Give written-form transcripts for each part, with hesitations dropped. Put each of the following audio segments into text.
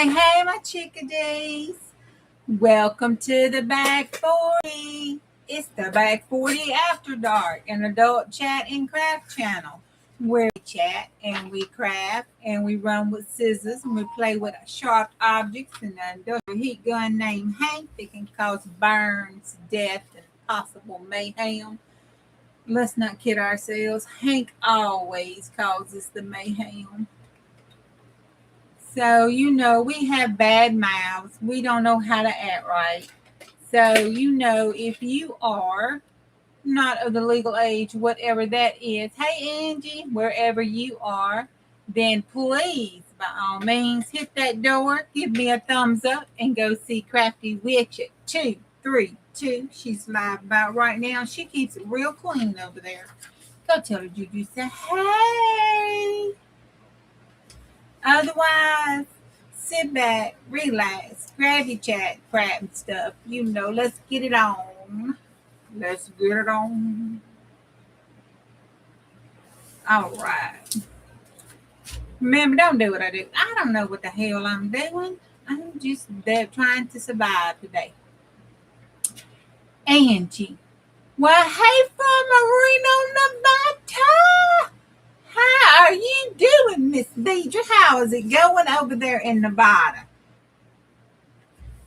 Hey, my chickadees. Welcome to the Back 40. It's the Back 40 After Dark, an adult chat and craft channel where we chat and we craft and we run with scissors and we play with sharp objects and an industrial heat gun named Hank that can cause burns, death, and possible mayhem. Let's not kid ourselves. Hank always causes the mayhem. So, we have bad mouths. We don't know how to act right. So, if you are not of the legal age, whatever that is, hey, Angie, wherever you are, then please, by all means, hit that door, give me a thumbs up, and go see Crafty Witch at 232. She's live about right now. She keeps it real clean over there. Go tell her Juju, say, hey. Otherwise, sit back, relax, grab your chat, crap and stuff. Let's get it on. Let's get it on. All right. Remember, don't do what I do. I don't know what the hell I'm doing. I'm just trying to survive today. Angie. Well, hey, from Reno, Nevada. How are you doing, Miss Deidre? How is it going over there in Nevada?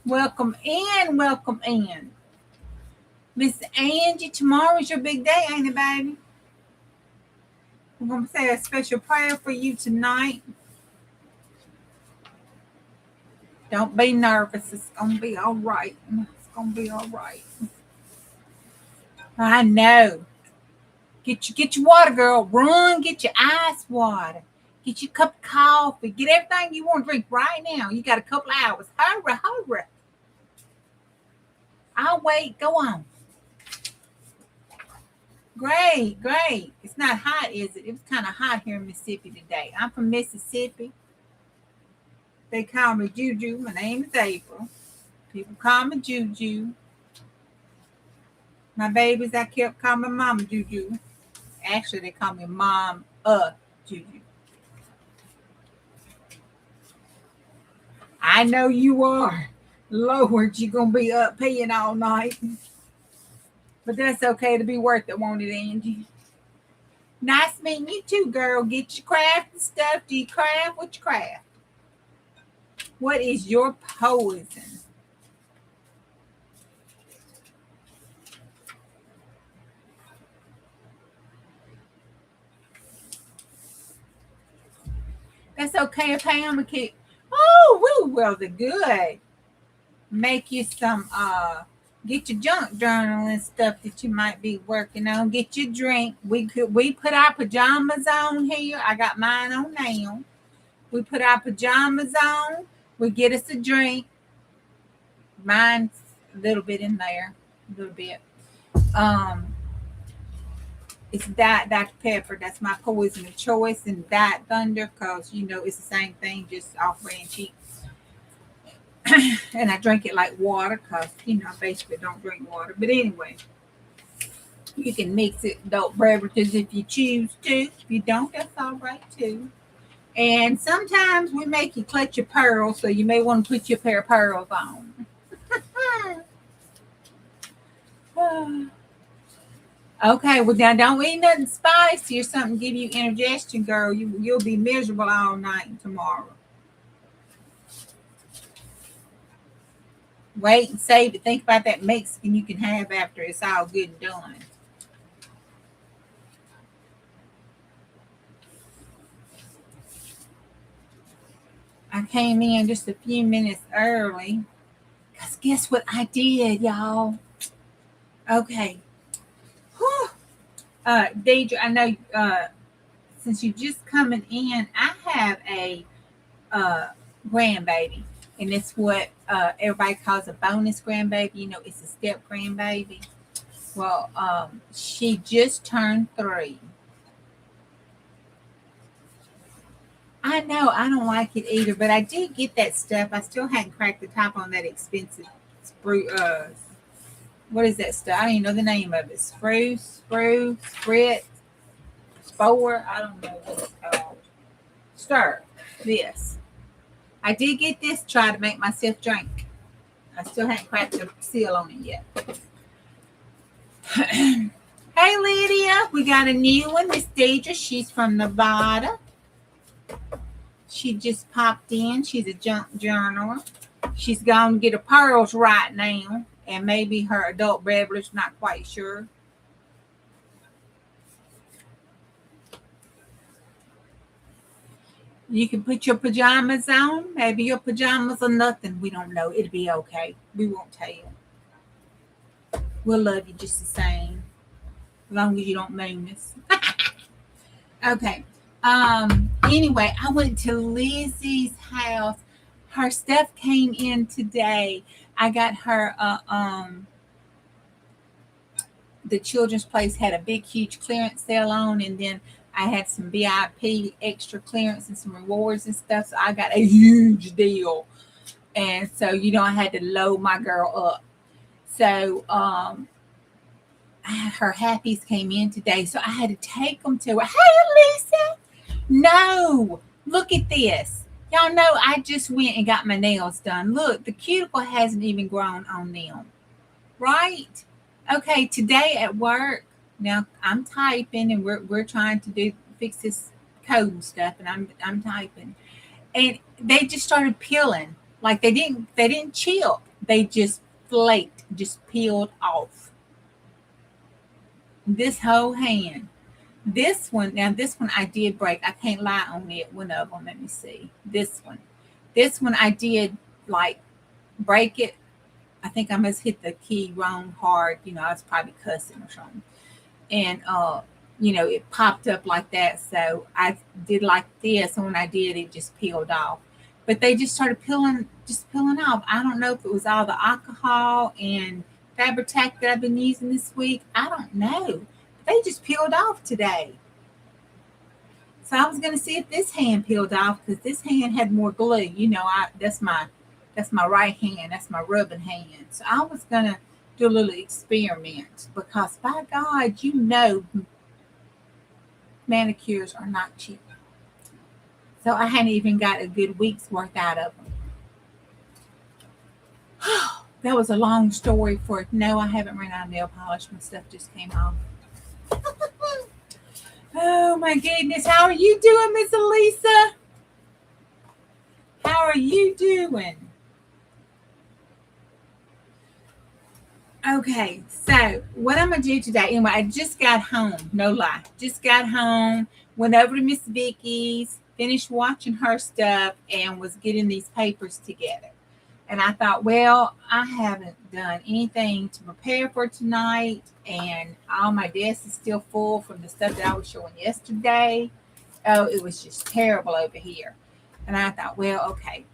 Welcome in, welcome in. Miss Angie, tomorrow's your big day, ain't it, baby? We're going to say a special prayer for you tonight. Don't be nervous. It's going to be all right. It's going to be all right. I know. Get your water, girl. Run, get your ice water. Get your cup of coffee. Get everything you want to drink right now. You got a couple hours. Hurry, hurry. I'll wait. Go on. Great. It's not hot, is it? It was kind of hot here in Mississippi today. I'm from Mississippi. They call me Juju. My name is April. People call me Juju. My babies, I kept calling my mama Juju. Actually, they call me Mom Juju. I know you are. Lord, you're going to be up peeing all night. But that's okay to be worth it, won't it, Angie? Nice meeting you too, girl. Get your craft and stuff. Do you craft? What you craft? What is your poison? That's okay if Pam keep. Oh, well, the good. Make you some, get your junk journal and stuff that you might be working on. Get your drink. We put our pajamas on here. I got mine on now. We put our pajamas on. We get us a drink. Mine's a little bit in there. A little bit. It's Diet Dr. Pepper. That's my poison of choice. And Diet Thunder, because, it's the same thing, just off-brand cheap. And I drink it like water because, I basically don't drink water. But anyway, you can mix it adult beverages if you choose to. If you don't, that's all right too. And sometimes we make you clutch your pearls, so you may want to put your pair of pearls on. Okay, well now don't eat nothing spicy or something give you indigestion, girl. You'll be miserable all night tomorrow. Wait and save it. Think about that Mexican you can have after it's all good and done. I came in just a few minutes early because guess what I did, y'all? Okay. Whew. Deidre, I know since you're just coming in, I have a grandbaby. And it's what everybody calls a bonus grandbaby. It's a step grandbaby. Well, she just turned 3. I know, I don't like it either, but I did get that stuff. I still hadn't cracked the top on that expensive what is that stuff? I don't even know the name of it. Spritz, Spore. I don't know what it's called. Stir. This. I did get this try to make myself drink. I still haven't cracked the seal on it yet. Hey, Lydia. We got a new one. Miss Deidre. She's from Nevada. She just popped in. She's a junk journaler. She's going to get her pearls right now. And maybe her adult beverage. Not quite sure. You can put your pajamas on. Maybe your pajamas are nothing. We don't know. It'll be okay. We won't tell. We'll love you just the same. As long as you don't mean us. Okay. Anyway, I went to Lizzie's house. Her stuff came in today. I got her the children's place had a big huge clearance sale on, and then I had some VIP extra clearance and some rewards and stuff. So I got a huge deal. And so, I had to load my girl up. So her happies came in today. So I had to take them to her. Hey, Lisa. No, look at this. Y'all know I just went and got my nails done. Look, the cuticle hasn't even grown on them. Right? Okay, today at work, now I'm typing and we're trying to fix this code and stuff, and I'm typing. And they just started peeling. Like they didn't chip. They just flaked, just peeled off. This whole hand. This one I did break. I can't lie on it. One of them, let me see. This one I did like break it. I think I must hit the key wrong hard. I was probably cussing or something. And it popped up like that. So I did like this, and when I did, it just peeled off. But they just started peeling off. I don't know if it was all the alcohol and Fabri-Tac that I've been using this week. I don't know. They just peeled off today. So I was going to see if this hand peeled off, because this hand had more glue. That's my right hand. That's my rubbing hand. So I was going to do a little experiment, because by God, manicures are not cheap. So I hadn't even got a good week's worth out of them. That was a long story for it. No, I haven't run out of nail polish. My stuff just came off. Oh my goodness. How are you doing, Miss Elisa? How are you doing? Okay, so what I'm going to do today, anyway, I just got home, no lie. Just got home, went over to Miss Vicky's, finished watching her stuff, and was getting these papers together. And I thought, well, I haven't done anything to prepare for tonight, and all my desk is still full from the stuff that I was showing yesterday. Oh, it was just terrible over here. And I thought, well, okay.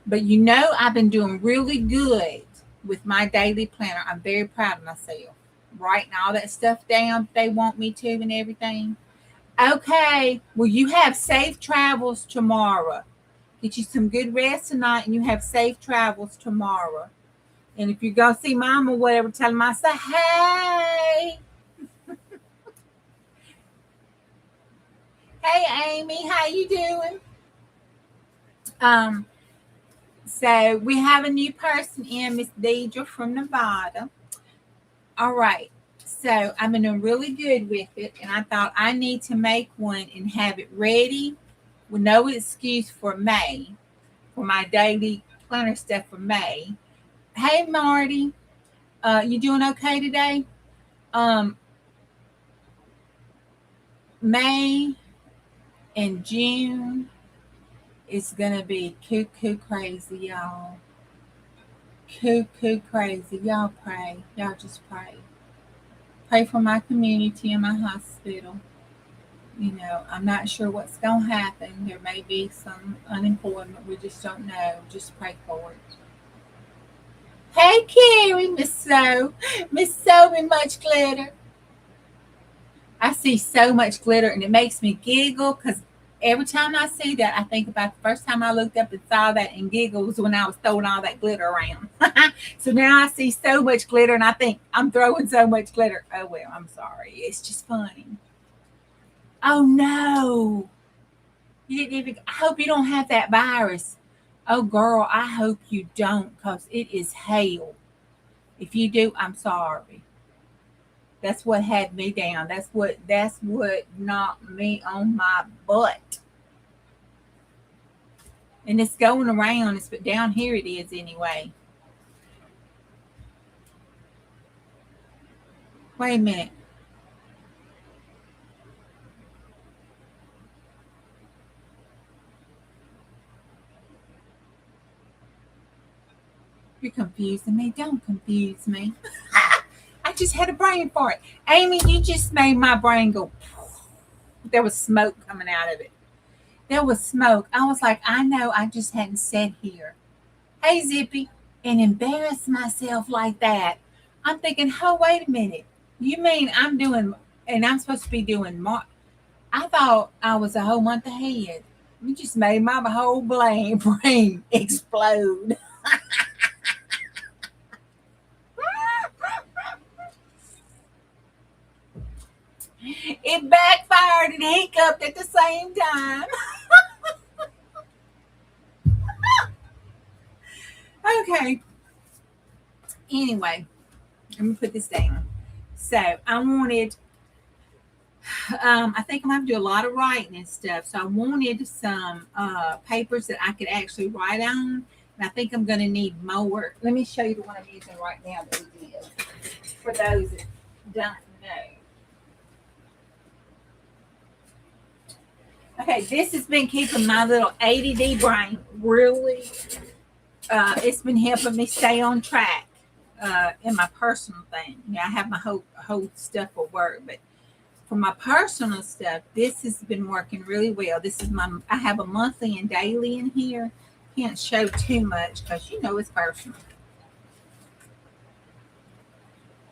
But I've been doing really good with my daily planner. I'm very proud of myself. Writing all that stuff down they want me to and everything. Okay, well, you have safe travels tomorrow. Get you some good rest tonight, and you have safe travels tomorrow. And if you go see Mom or whatever, tell them I say, hey. Hey, Amy, how you doing? So we have a new person in, Miss Deidre from Nevada. All right. So I've been doing really good with it, and I thought I need to make one and have it ready with no excuse for May, for my daily planner stuff for May. Hey, Marty, you doing okay today? May and June is gonna be cuckoo crazy, y'all. Cuckoo crazy. Y'all pray. Y'all just pray. Pray for my community and my hospital. I'm not sure what's going to happen. There may be some unemployment. We just don't know. Just pray for it. Hey, Carrie, Miss So and much glitter. I see so much glitter, and it makes me giggle, because every time I see that, I think about the first time I looked up and saw that and giggled when I was throwing all that glitter around. So now I see so much glitter, and I think I'm throwing so much glitter. Oh, well, I'm sorry. It's just funny. Oh, no. You didn't even, I hope you don't have that virus. Oh, girl, I hope you don't, because it is hell. If you do, I'm sorry. That's what had me down. That's what knocked me on my butt. And it's going around. It's but down here it is anyway. Wait a minute. You're confusing me. Don't confuse me. I just had a brain fart. Amy, you just made my brain go. There was smoke coming out of it. There was smoke. I was like, I know I just hadn't sat here. Hey, Zippy, and embarrass myself like that. I'm thinking, oh, wait a minute. You mean I'm doing, and I'm supposed to be doing March? I thought I was a whole month ahead. You just made my whole brain explode. It backfired and hiccuped at the same time. Okay. Anyway, let me put this down. So I wanted, I think I'm going to do a lot of writing and stuff. So I wanted some papers that I could actually write on. And I think I'm going to need more. Let me show you the one I'm using right now that we did. For those that don't know. Okay, this has been keeping my little ADD brain really, it's been helping me stay on track in my personal thing. I have my whole stuff for work, but for my personal stuff, this has been working really well. I have a monthly and daily in here. Can't show too much because it's personal.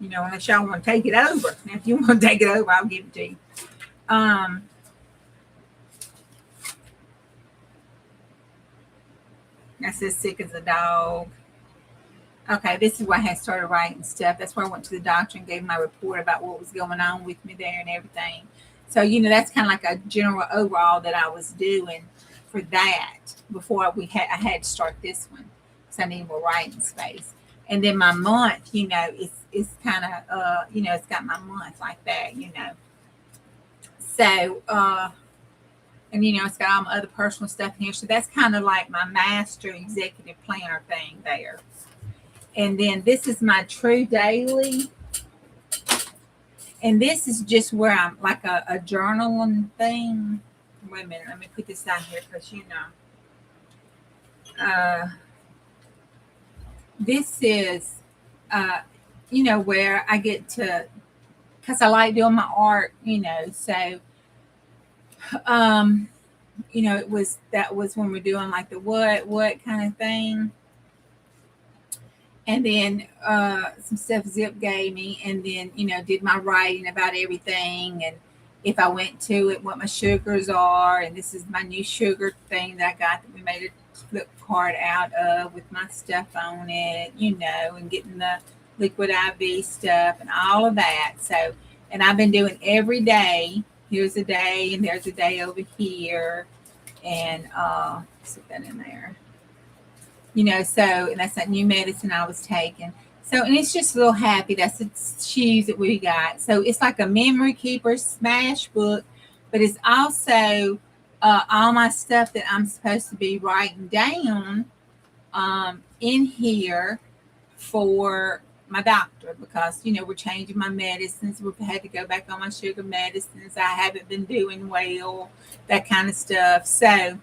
Unless y'all want to take it over. Now, if you want to take it over, I'll give it to you. That's as sick as a dog. Okay, this is why I had started writing stuff. That's where I went to the doctor and gave my report about what was going on with me there and everything. So, that's kind of like a general overall that I was doing for that before I had to start this one. So I need more writing space. And then my month, it's kind of, it's got my month like that, So, and it's got all my other personal stuff in here. So that's kind of like my master executive planner thing there. And then this is my true daily. And this is just where I'm like a journaling thing. Wait a minute, let me put this out here because this is where I get to, because I like doing my art, so that was when we're doing like the what kind of thing. And then some stuff Zip gave me, and then did my writing about everything, and if I went to it, what my sugars are. And this is my new sugar thing that I got that we made a flip card out of with my stuff on it, and getting the liquid IV stuff and all of that. So, and I've been doing every day. Here's a day, and there's a day over here, and put that in there. So, and that's that new medicine I was taking. So, and it's just a little happy. That's the shoes that we got. So it's like a memory keeper smash book, but it's also all my stuff that I'm supposed to be writing down in here for my doctor, because we're changing my medicines. We've had to go back on my sugar medicines. I haven't been doing well, that kind of stuff. So,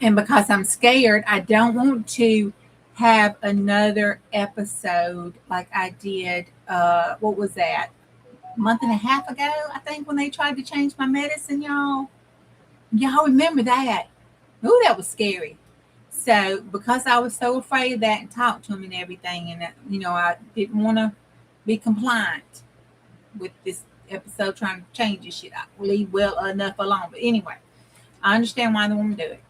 and because I'm scared, I don't want to have another episode like I did, what was that, a month and a half ago, I think, when they tried to change my medicine, y'all. Y'all remember that? Ooh, that was scary. So because I was so afraid of that and talked to them and everything, and I didn't want to be compliant with this episode trying to change this shit. I leave well enough alone. But anyway, I understand why they want to do it.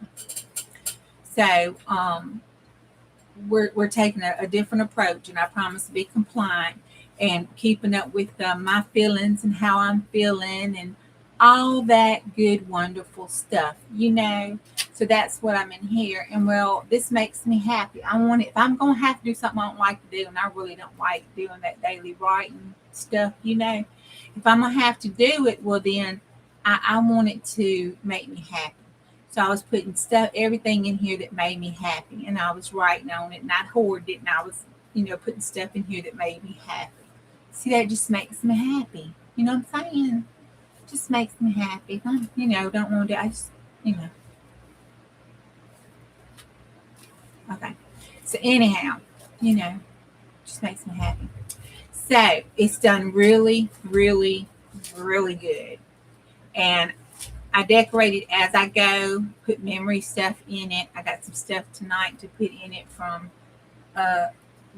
So we're taking a different approach, and I promise to be compliant and keeping up with my feelings and how I'm feeling and all that good, wonderful stuff, So So that's what I'm in here. And well, this makes me happy. I want it, if I'm going to have to do something I don't like to do, and I really don't like doing that daily writing stuff, if I'm going to have to do it, well, then I want it to make me happy. So I was putting everything in here that made me happy. And I was writing on it, and I'd hoard it, and I was, putting stuff in here that made me happy. See, that just makes me happy. You know what I'm saying? It just makes me happy. If I'm, don't want to do, I just, Okay. So anyhow, just makes me happy. So it's done really, really, really good. And I decorate it as I go, put memory stuff in it. I got some stuff tonight to put in it from a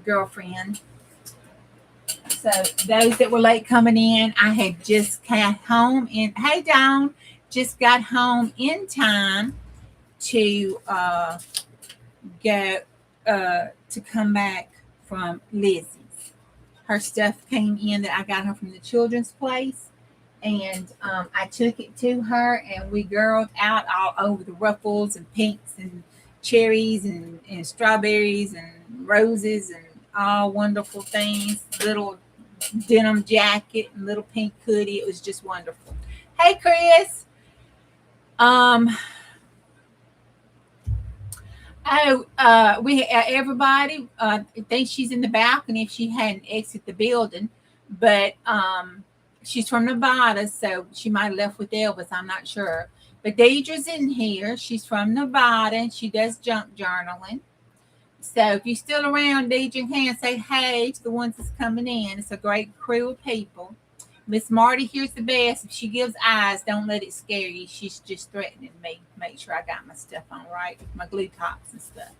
girlfriend. So those that were late coming in, I had just got home and hey Dawn, just got home in time to go to come back from Lizzie's. Her stuff came in that I got her from the children's place, and I took it to her, and we girled out all over the ruffles and pinks and cherries and strawberries and roses and all wonderful things. Little denim jacket and little pink hoodie. It was just wonderful. Hey, Chris. We everybody thinks she's in the balcony if she hadn't exited the building, but she's from Nevada, so she might have left with Elvis. I'm not sure. But Deidre's in here. She's from Nevada, and she does junk journaling. So if you're still around, Deidre can say hey to the ones that's coming in. It's a great crew of people. Miss Marty here's the best. If she gives eyes, don't let it scare you. She's just threatening me. Make sure I got my stuff on right with my glue tops and stuff.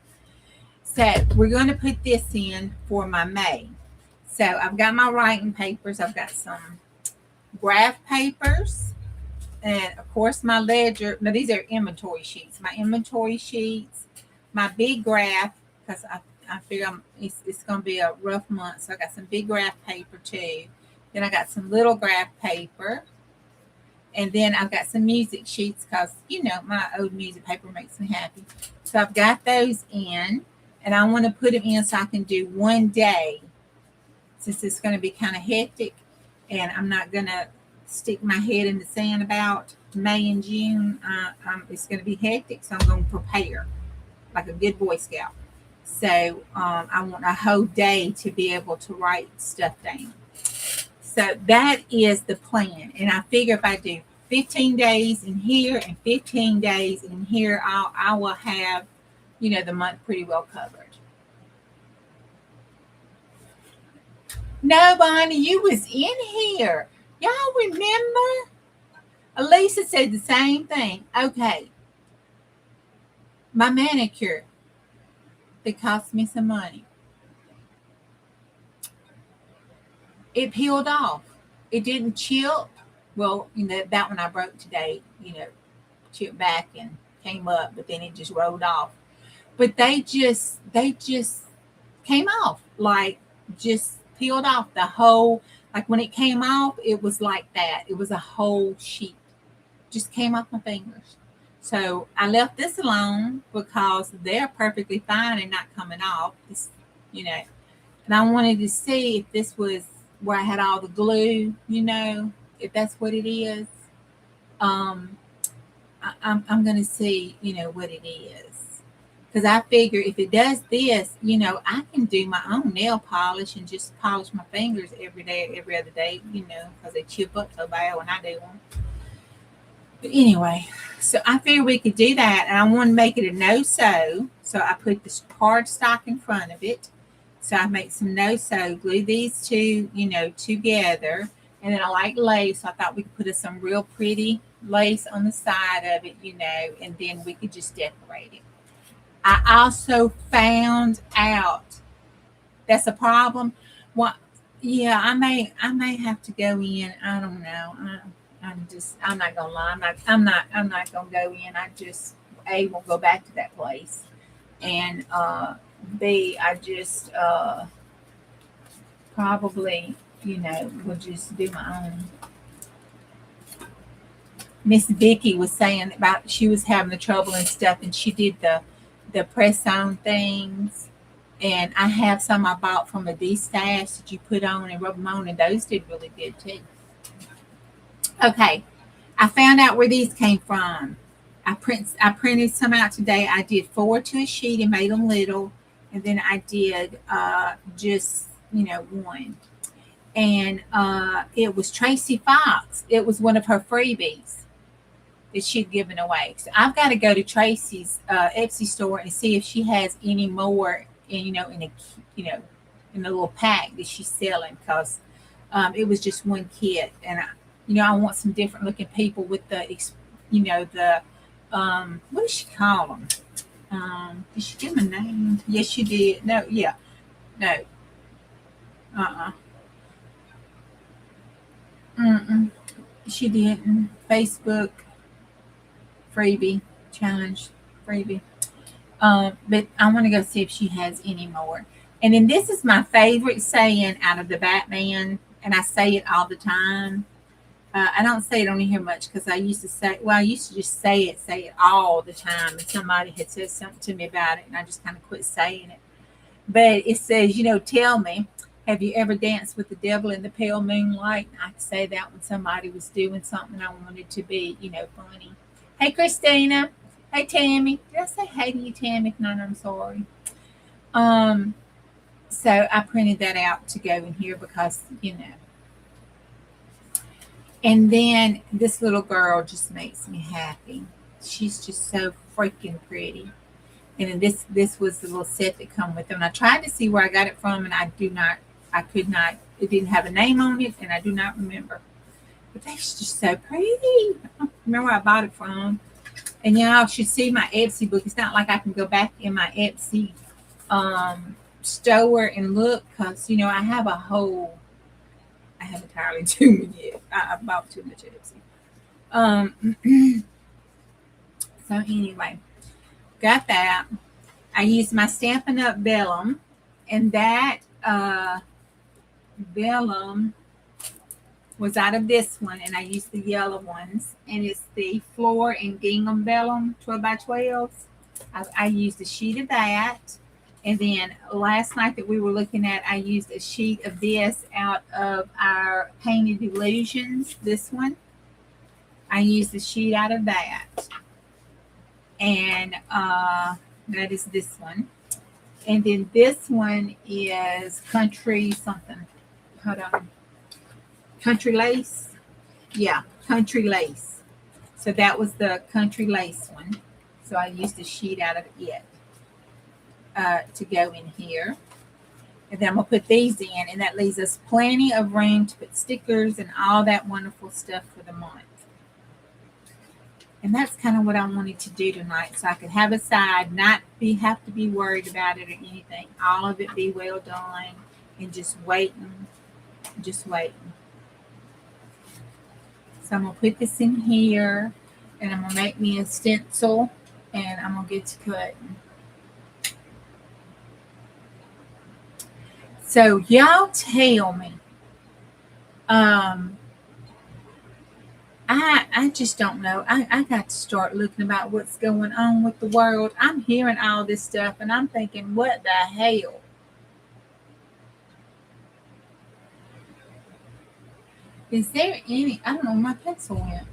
So we're going to put this in for my May. So I've got my writing papers. I've got some graph papers. And of course my ledger. Now these are inventory sheets. My inventory sheets. My big graph. Because I figure it's going to be a rough month. So I got some big graph paper too. Then I got some little graph paper. And then I've got some music sheets because, my old music paper makes me happy. So I've got those in. And I want to put them in so I can do one day. Since it's going to be kind of hectic. And I'm not going to stick my head in the sand about May and June. It's going to be hectic. So I'm going to prepare like a good Boy Scout. So I want a whole day to be able to write stuff down. So that is the plan. And I figure if I do 15 days in here and 15 days in here, I will have, the month pretty well covered. No, Bonnie, you was in here. Y'all remember? Elisa said the same thing. Okay. My manicure. It cost me some money. It peeled off. It didn't chip. Well, that one I broke today, chipped back and came up, but then it just rolled off. But they just came off, like just peeled off the whole, like when it came off, it was like that. It was a whole sheet. Just came off my fingers. So I left this alone because they're perfectly fine and not coming off. This, and I wanted to see if this was where I had all the glue, if that's what it is. I'm going to see, what it is. Because I figure if it does this, I can do my own nail polish and just polish my fingers every day, every other day, because they chip up so bad when I do them. But anyway, so I figured we could do that. And I want to make it a no-sew. So I put this cardstock in front of it. So I make some no-sew, glue these two, together. And then I like lace. So I thought we could put some real pretty lace on the side of it, and then we could just decorate it. I also found out that's a problem. Well, yeah, I may have to go in. I don't know. I'm not gonna lie. I'm not gonna go in. I just won't go back to that place, and B, I just probably will just do my own. Miss Vicky was saying about she was having the trouble and stuff, and she did the press on things. And I have some I bought from a D stash that you put on and rub them on, and those did really good too. Okay, I found out where these came from. I printed some out today. I did 4 to a sheet and made them little, and then I did just one. And it was Tracy Fox. It was one of her freebies that she'd given away. So I've got to go to Tracy's Etsy store and see if she has any more, in a in a little pack that she's selling, because it was just one kit, and I want some different looking people with the what did she call them? Did she give them a name? Yes, she did. No, yeah, no, uh, she didn't. Facebook freebie challenge freebie. But I want to go see if she has any more. And then this is my favorite saying out of the Batman, and I say it all the time. I don't say it on here much because I used to just say it all the time. And somebody had said something to me about it, and I just kind of quit saying it. But it says, tell me, have you ever danced with the devil in the pale moonlight? And I could say that when somebody was doing something I wanted to be, funny. Hey, Christina. Hey, Tammy. Did I say hey to you, Tammy? If not, I'm sorry. So I printed that out to go in here because. And then this little girl just makes me happy. She's just so freaking pretty. And then this was the little set that come with them. And I tried to see where I got it from, and I could not. It didn't have a name on it, and I do not remember. But they're just so pretty. I don't remember where I bought it from. And y'all should see my Etsy book. It's not like I can go back in my Etsy store and look, because I have a whole. I have entirely too many yet. I bought too much Etsy. So anyway, got that. I used my Stampin' Up vellum, and that vellum was out of this one, and I used the yellow ones, and it's the floor and gingham vellum 12 by 12s. I used a sheet of that, and then last night that we were looking at, I used a sheet of this out of our Painted Illusions, this one. I used a sheet out of that, and that is this one. And then this one is country something. Hold on. Country lace. Yeah, country lace. So that was the country lace one. So I used a sheet out of it to go in here. And then I'm going to put these in, and that leaves us plenty of room to put stickers and all that wonderful stuff for the month. And that's kind of what I wanted to do tonight, so I could have a side, not have to be worried about it or anything. All of it be well done, and just waiting. So I'm going to put this in here, and I'm going to make me a stencil, and I'm going to get to cutting. So y'all tell me. I just don't know. I got to start looking about what's going on with the world. I'm hearing all this stuff, and I'm thinking, what the hell? Is there any, I don't know where my pencil went.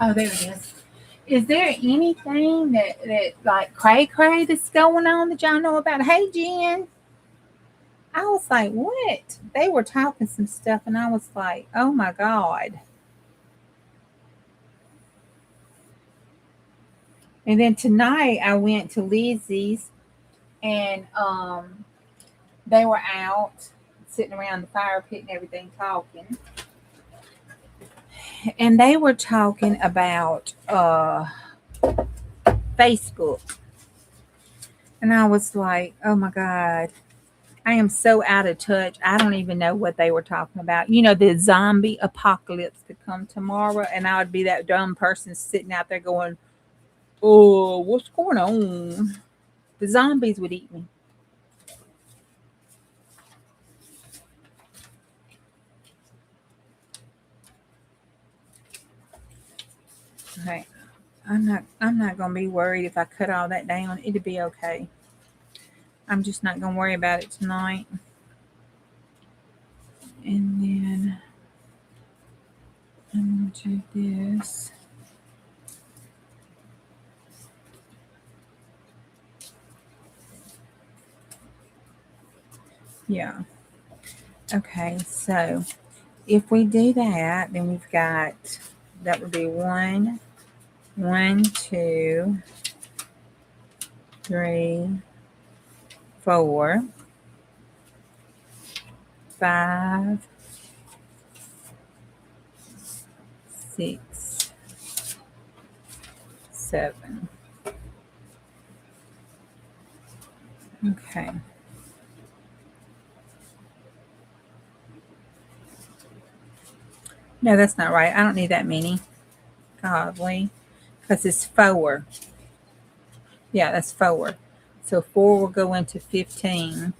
Oh, there it is. Is there anything that like cray that's going on that y'all know about? Hey, Jen. I was like, what? They were talking some stuff, and I was like, oh my God. And then tonight I went to Lizzie's, and they were out sitting around the fire pit and everything talking. And they were talking about Facebook. And I was like, oh my God, I am so out of touch. I don't even know what they were talking about. The zombie apocalypse could come tomorrow, and I would be that dumb person sitting out there going, oh, what's going on? The zombies would eat me. Okay. I'm not gonna be worried if I cut all that down. It'll be okay. I'm just not gonna worry about it tonight. And then I'm gonna do this. Yeah. Okay, so if we do that, then we've got, that would be 1, 2, 3, 4, 5, 6, 7. Okay. No, that's not right. I don't need that many. Godly. Because it's 4. Yeah, that's 4. So 4 will go into 15.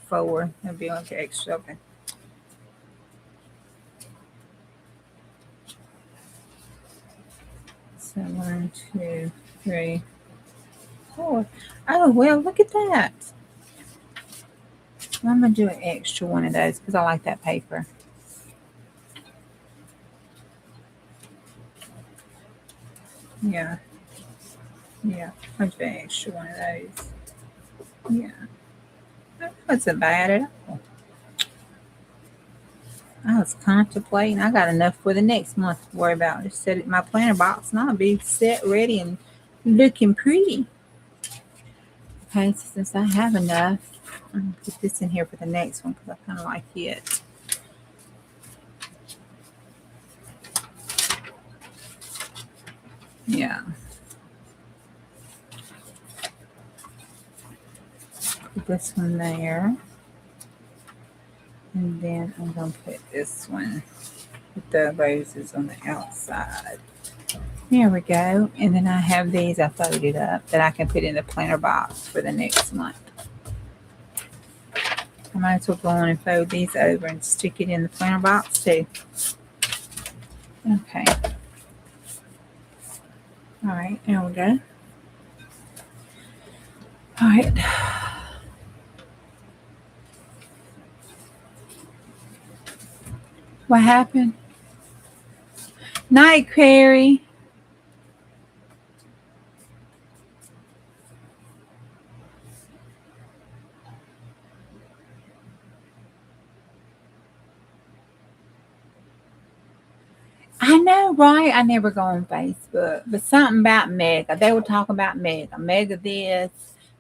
4. That'll be like extra. Okay. So 1, 2, 3, 4. Oh, well, look at that. I'm going to do an extra one of those because I like that paper. Yeah. Yeah. I'll do an extra one of those. Yeah. That wasn't bad at all. I was contemplating. I got enough for the next month to worry about. Just set it in my planner box and I'll be set, ready, and looking pretty. Okay, so since I have enough, I'm going to put this in here for the next one because I kind of like it. Yeah. Put this one there. And then I'm going to put this one with the roses on the outside. There we go. And then I have these I folded up that I can put in the planner box for the next month. I might as well go on and fold these over and stick it in the planner box too. Okay. All right, there we go. All right. What happened? Night, Carrie. I know, right? I never go on Facebook, but something about Mega. They were talking about Mega. Mega this,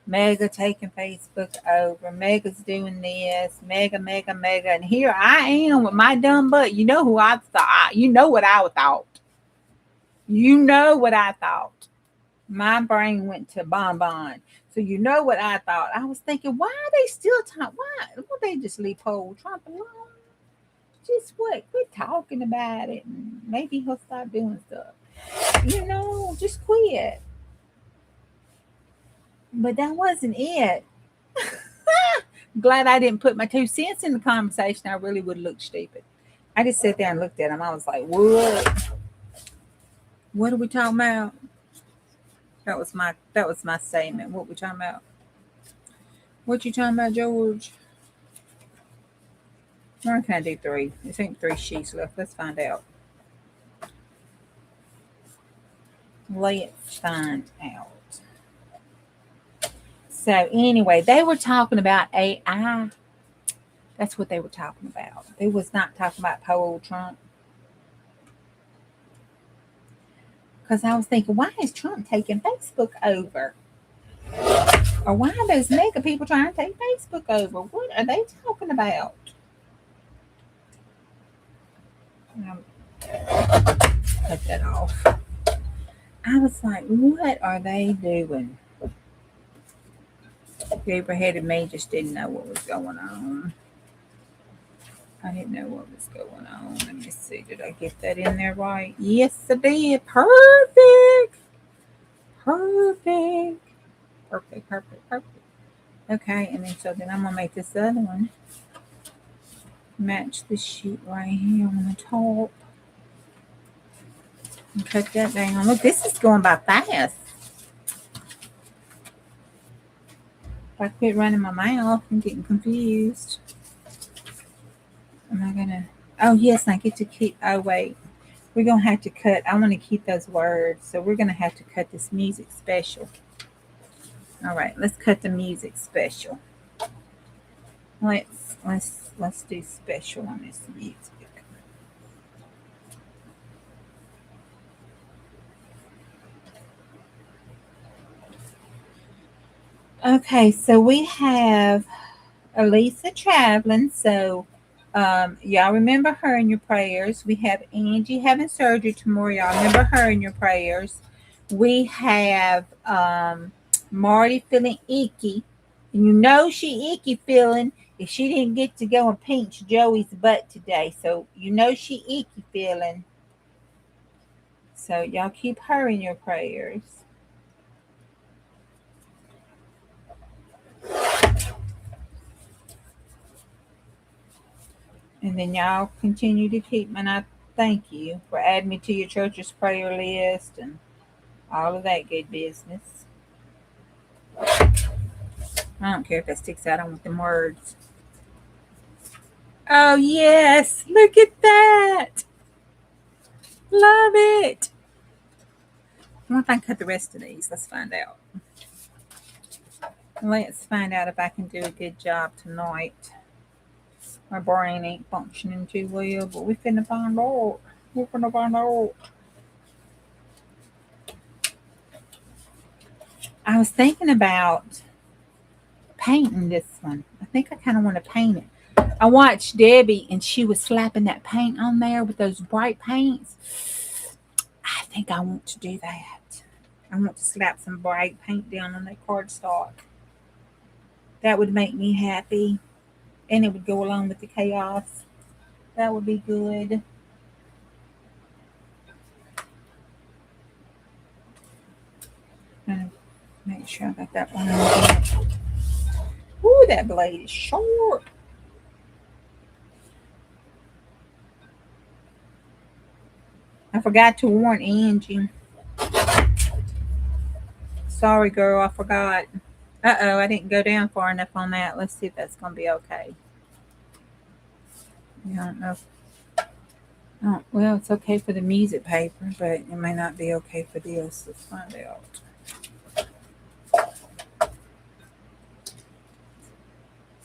Mega taking Facebook over. Mega's doing this. Mega. And here I am with my dumb butt. You know who I thought. You know what I thought. You know what I thought. My brain went to bonbon. So you know what I thought. I was thinking, why are they still talking? Why? Won't they just leave old Trump alone? Just what? Quit talking about it, and maybe he'll start doing stuff. You know, just quit. But that wasn't it. Glad I didn't put my 2 cents in the conversation. I really would look stupid. I just sat there and looked at him. I was like, what? What are we talking about? That was my statement. What we talking about? What you talking about, George? Why can I do 3? There's only 3 sheets left. Let's find out. Let's find out. So anyway, they were talking about AI. That's what they were talking about. They was not talking about poor old Trump. Because I was thinking, why is Trump taking Facebook over? Or why are those mega people trying to take Facebook over? What are they talking about? Cut that off. I was like, what are they doing? Paper-headed me just didn't know what was going on. I didn't know what was going on. Let me see. Did I get that in there right? Yes, I did. Perfect. Okay, and then so then I'm going to make this other one match the sheet right here on the top. And cut that down. Look, this is going by fast. If I quit running my mouth and getting confused. Am I gonna? Oh yes, I get to keep. Oh wait, we're gonna have to cut. I want to keep those words, so we're gonna have to cut this music special. All right, let's cut the music special. Let's do special on this music. Okay, so we have Elisa traveling. So y'all remember her in your prayers. We have Angie having surgery tomorrow. Y'all remember her in your prayers. We have Marty feeling icky. And you know she icky feeling if she didn't get to go and pinch Joey's butt today. So you know she icky feeling. So y'all keep her in your prayers. And then y'all continue to keep me, and I thank you for adding me to your church's prayer list and all of that good business. I don't care if that sticks out. I want them words. Oh, yes. Look at that. Love it. I wonder if I can cut the rest of these. Let's find out. Let's find out if I can do a good job tonight. My brain ain't functioning too well, but we're finna find out. We're finna find out. I was thinking about painting this one. I think I kind of want to paint it. I watched Debbie and she was slapping that paint on there with those bright paints. I think I want to do that. I want to slap some bright paint down on that cardstock. That would make me happy. And it would go along with the chaos. That would be good. Make sure I got that one on. Ooh, that blade is short. I forgot to warn Angie. Sorry, girl, I forgot. Uh-oh, I didn't go down far enough on that. Let's see if that's going to be okay. I don't know. Oh, well, it's okay for the music paper, but it may not be okay for this. Let's find out.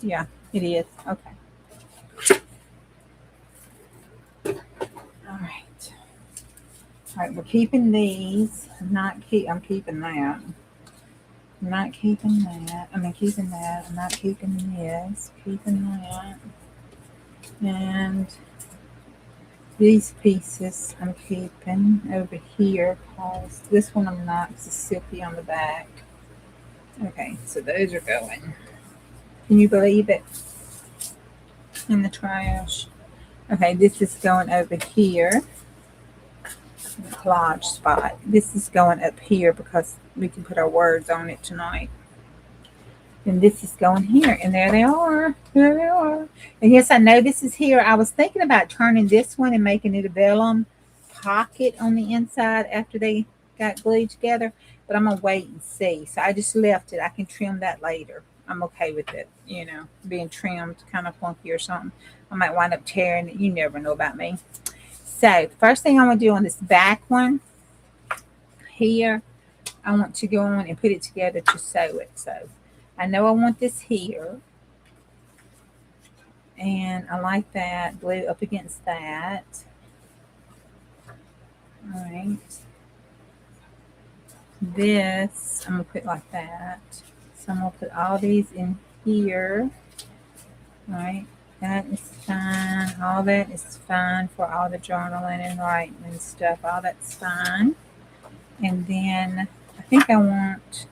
Yeah, it is. Okay. All right. All right, we're keeping these. I'm keeping that. I'm not keeping that. I'm keeping that. I'm not keeping this. Keeping that. And these pieces I'm keeping over here because this one I'm not. It's silky on the back. Okay, so those are going. Can you believe it? In the trash. Okay, this is going over here. The collage spot. This is going up here because we can put our words on it tonight. And this is going here. And there they are. There they are. And yes, I know this is here. I was thinking about turning this one and making it a vellum pocket on the inside after they got glued together. But I'm going to wait and see. So I just left it. I can trim that later. I'm okay with it, you know, being trimmed kind of funky or something. I might wind up tearing it. You never know about me. So the first thing I'm going to do on this back one here, I want to go on and put it together to sew it. So I know I want this here. And I like that glue up against that. All right. This, I'm going to put like that. So I'm going to put all these in here. All right. That is fine. All that is fine for all the journaling and writing and stuff. All that's fine. And then I think I want,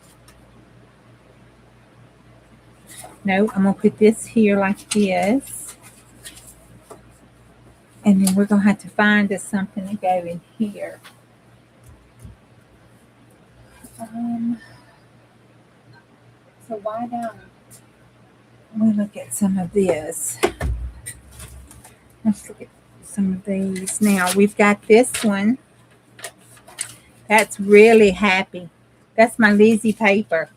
no, I'm going to put this here like this. And then we're going to have to find us something to go in here. So why don't we look at some of this? Let's look at some of these. Now, we've got this one. That's really happy. That's my Lizzie paper.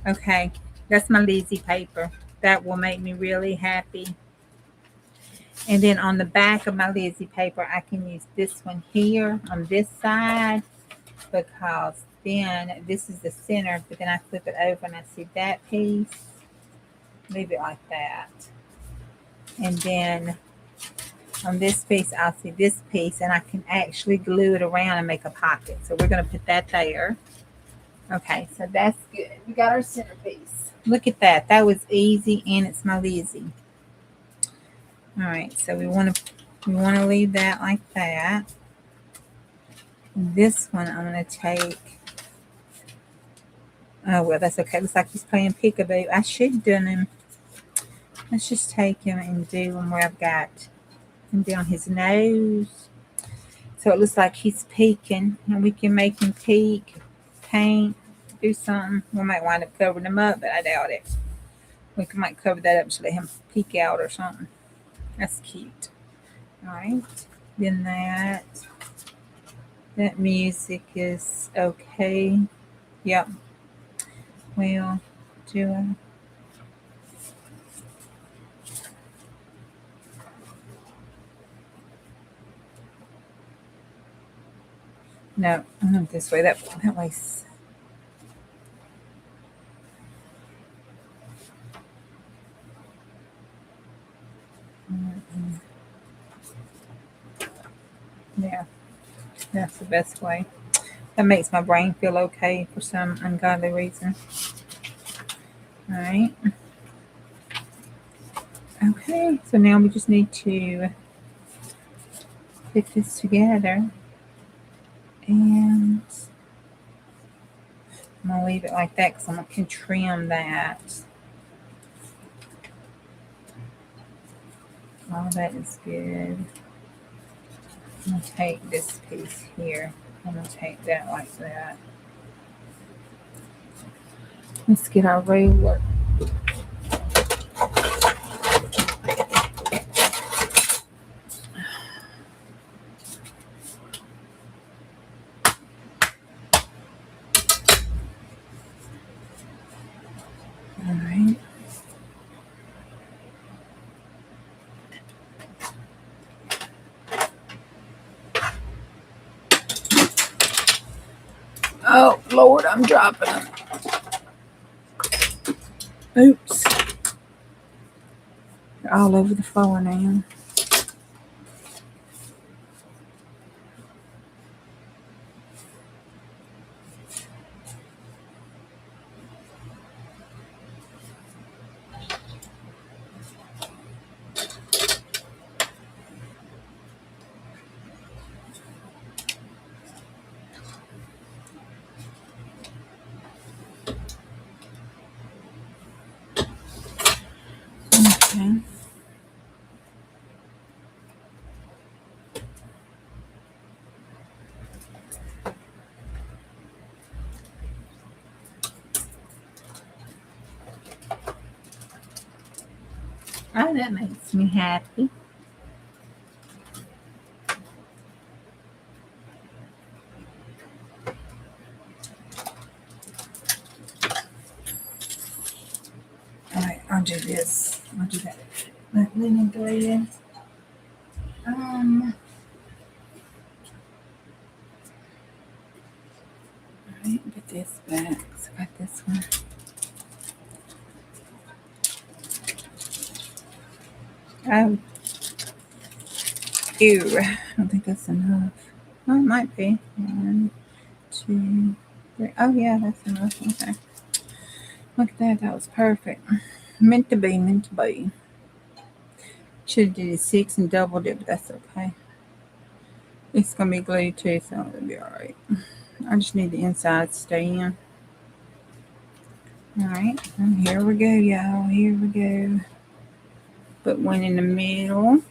Okay, that's my Lizzie paper. That will make me really happy. And then on the back of my Lizzie paper, I can use this one here on this side, because then this is the center, but then I flip it over and I see that piece. Leave it like that. And then on this piece, I'll see this piece, and I can actually glue it around and make a pocket. So we're going to put that there. Okay, so that's good. We got our centerpiece. Look at that. That was easy, and it's my Lizzie. All right, so we want to leave that like that. This one I'm going to take. Oh, well, that's okay. Looks like he's playing peekaboo. I should have done him. Let's just take him and do him where I've got him down his nose. So it looks like he's peeking, and we can make him peek, paint, do something. We might wind up covering him up, but I doubt it. We might cover that up and let him peek out or something. That's cute. All right. Then that music is okay. Yep. Well, do I? No, I'm not this way. That way's. Yeah, that's the best way. That makes my brain feel okay for some ungodly reason. All right. Okay, so now we just need to put this together, and I'm going to leave it like that because I'm going to trim that. All that is good. I'm going to take this piece here. I'm going to take that like that. Let's get our ruler. All right. Oh, Lord, I'm dropping them. Oops. They're all over the floor now. Okay. Oh, that makes me happy. All right, I'll do this. I'll do that. Let me go in. All right, put this back. So I got this one. Oh, ew. I don't think that's enough. Oh, it might be. 1, 2, 3. Oh, yeah, that's enough. Okay. Look at that. That was perfect. Meant to be, meant to be. Should have did 6 and doubled it, but that's okay. It's going to be glued too, so it'll be all right. I just need the inside to stay in. All right. And here we go, y'all. Here we go. Put one in the middle.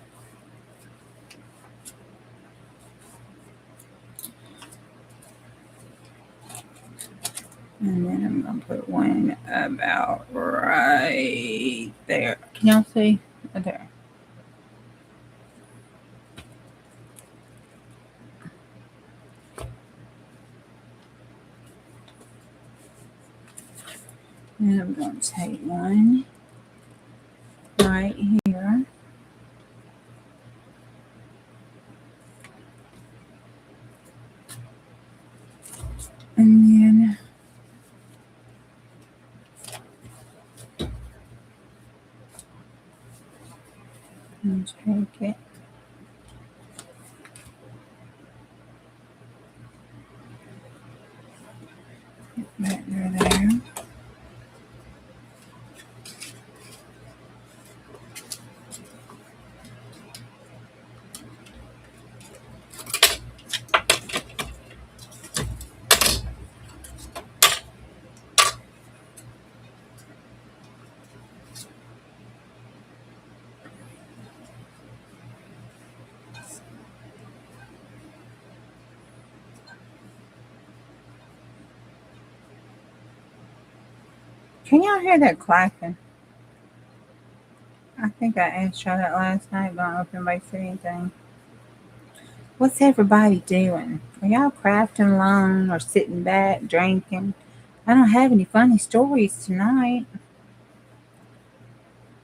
And then I'm going to put one about right there. Can y'all see? Right there. And I'm going to take one right here. And then and take it right there. Can y'all hear that clacking? I think I asked y'all that last night, but I don't know if anybody said anything. What's everybody doing? Are y'all crafting alone or sitting back, drinking? I don't have any funny stories tonight.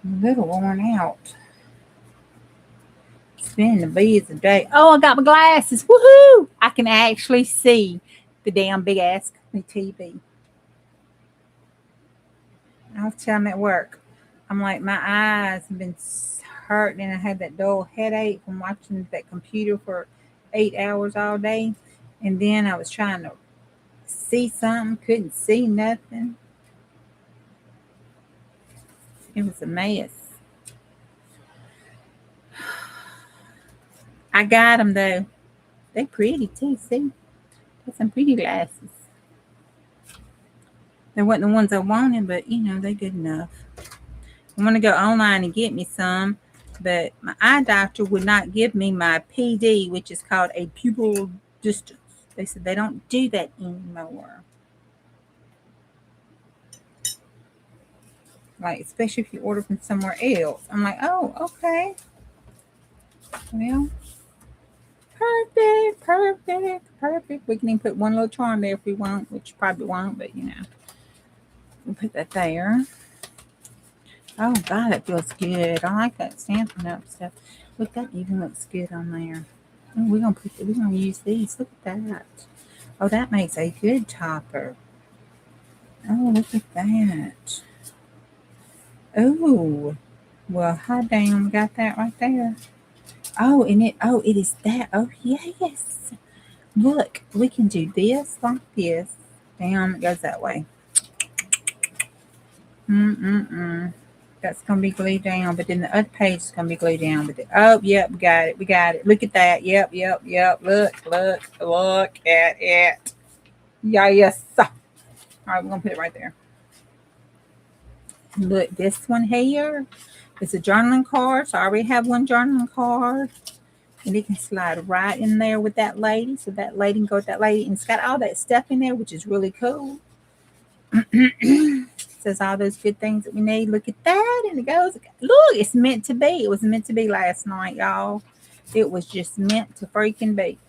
I'm a little worn out. It's been a busy day. Oh, I got my glasses. Woohoo! I can actually see the damn big ass TV. I was telling them at work, I'm like, my eyes have been hurting, and I had that dull headache from watching that computer for 8 hours all day. And then I was trying to see something, couldn't see nothing. It was a mess. I got them though. They pretty too. See, got some pretty glasses. They weren't the ones I wanted, but you know they're good enough. I'm gonna go online and get me some, but my eye doctor would not give me my PD, which is called a pupil distance. They said they don't do that anymore. Like, especially if you order from somewhere else. I'm like, oh, okay. Well, perfect. We can even put one little charm there if we want, which probably won't, but you know. We'll put that there. Oh, God, it feels good. I like that Stampin' Up stuff. Look, that even looks good on there. Oh, we're gonna use these. Look at that. Oh, that makes a good topper. Oh, look at that. Oh, well, hot damn, we got that right there. Oh, it is that. Oh, yes. Look, we can do this like this. Damn, it goes that way. That's going to be glued down, but then the other page is going to be glued down. But oh, yep, we got it. Look at that. Yep. Look at it. Yes. All right, we're going to put it right there. Look, this one here is a journaling card. So I already have one journaling card. And it can slide right in there with that lady. So that lady can go with that lady. And it's got all that stuff in there, which is really cool. Says all those good things that we need. Look at that. And it goes, look, it's meant to be. It was meant to be last night, y'all. It was just meant to freaking be.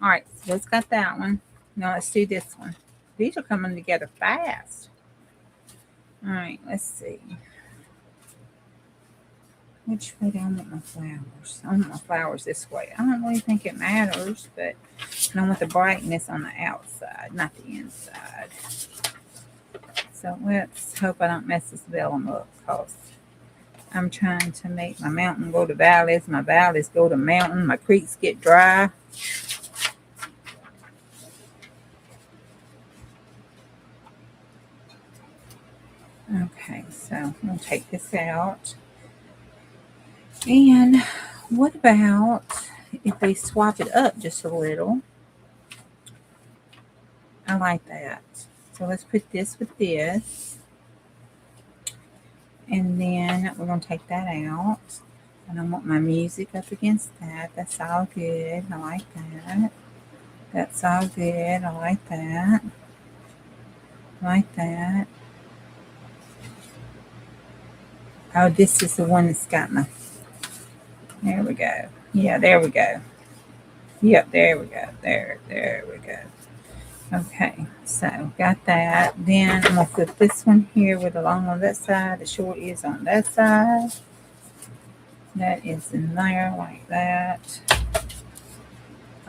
All right, so let's got that one. Now let's do this one. These are coming together fast. All right, let's see. Which way do I want my flowers? I want my flowers this way. I don't really think it matters, but I want the brightness on the outside, not the inside. So let's hope I don't mess this vellum up, because I'm trying to make my mountain go to valleys, my valleys go to mountain, my creeks get dry. Okay, so I'm going to take this out. And what about if we swap it up just a little? I like that. So let's put this with this. And then we're going to take that out. And I want my music up against that. That's all good. I like that. That's all good. I like that. I like that. Oh, this is the one that's got my... There we go. Yeah, there we go. Yep, there we go. There we go. Okay, so got that. Then I'm going to put this one here with the long on that side. The short is on that side. That is in there like that.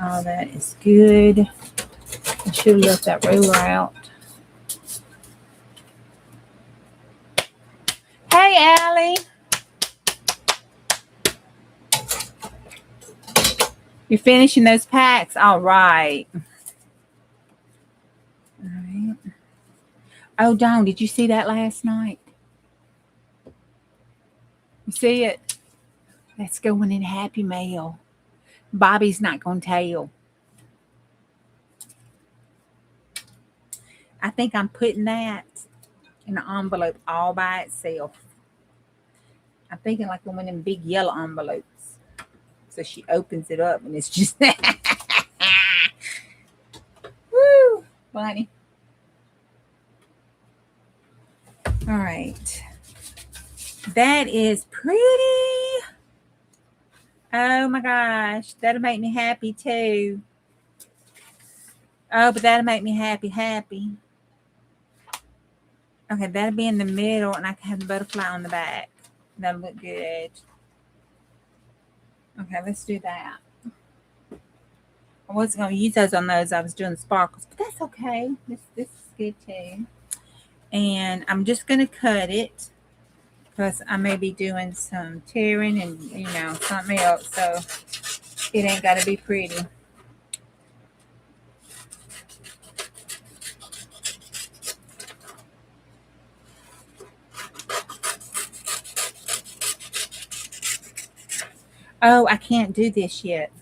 All that is good. I should have left that ruler out. Hey, Allie. You're finishing those packs? All right. All right. Oh, Dawn, did you see that last night? You see it? That's going in Happy Mail. Bobby's not going to tell. I think I'm putting that in an envelope all by itself. I'm thinking like one of them big yellow envelopes. So she opens it up and it's just woo, funny. All right. That is pretty. Oh my gosh. That'll make me happy too. Oh, but that'll make me happy. Okay, that'll be in the middle and I can have the butterfly on the back. That'll look good. Okay, let's do that. I wasn't going to use those on those. I was doing sparkles, but that's okay. This is good too. And I'm just going to cut it because I may be doing some tearing and, something else. So it ain't got to be pretty. Oh, I can't do this yet.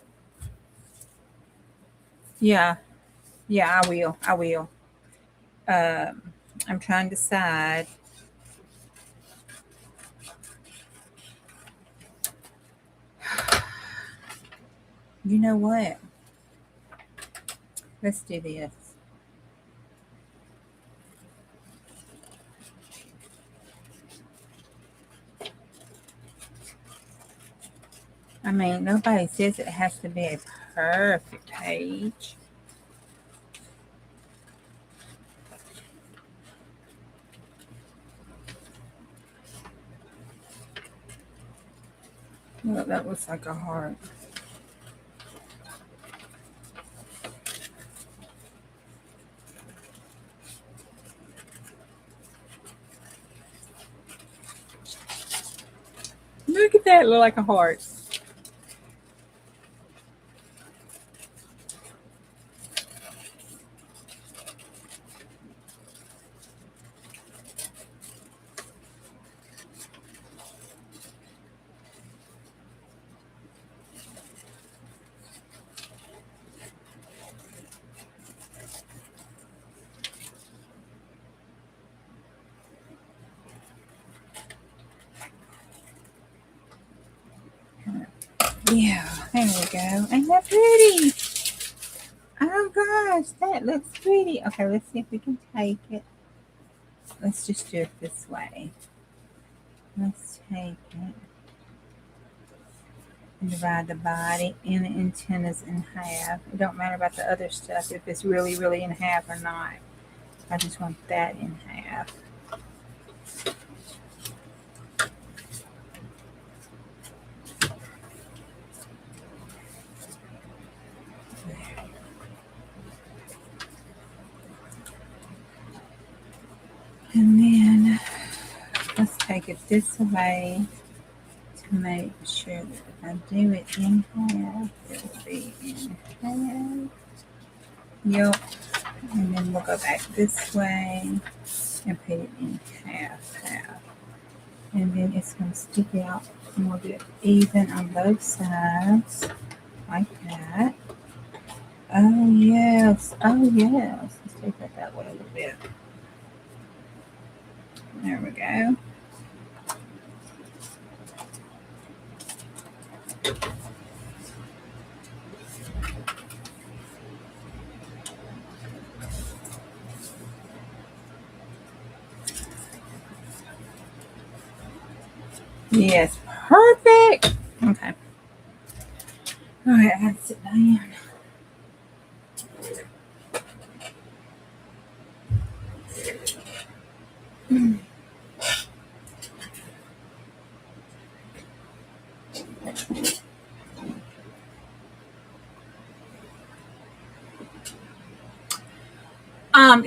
Yeah, I will. I'm trying to decide. You know what? Let's do this. I mean, nobody says it has to be a perfect page. Well, that looks like a heart. Look at that, look like a heart. Yeah, there we go. Ain't that pretty? Oh gosh, that looks pretty. Okay, let's see if we can take it. Let's just do it this way. Let's take it and divide the body and the antennas in half. It don't matter about the other stuff if it's really, really in half or not. I just want that in half. And then let's take it this way to make sure that if I do it in half, it will be in half. Yep. And then we'll go back this way and put it in half. And then it's going to stick out and we'll do it even on both sides like that. Oh yes. Let's take that way a little bit. There we go. Yes, perfect. Okay. All right, I gotta sit down.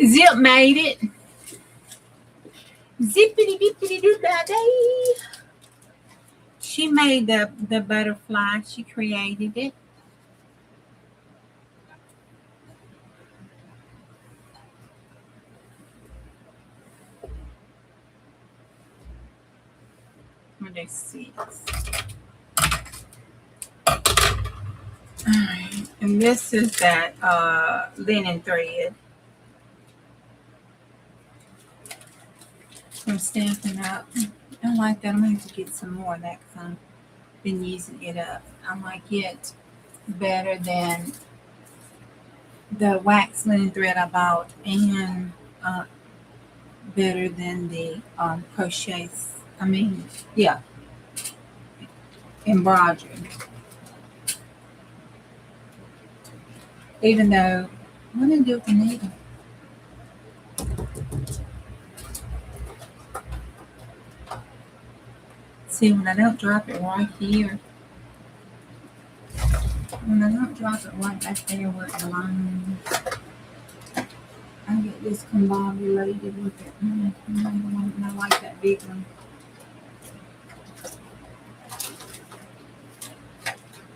Zip made it. Zippity bippity doo da day. She made the butterfly. She created it. What they see. Alright. And this is that linen thread from Stampin' Up. I like that. I'm gonna have to get some more of that because I've been using it up. I like it better than the wax linen thread I bought, and better than the crochets. I mean, yeah, embroidery. Even though, what do I do with the needle? See, when I don't drop it right here, when I don't drop it right back there where it belongs, I get discombobulated with it. I like that big one.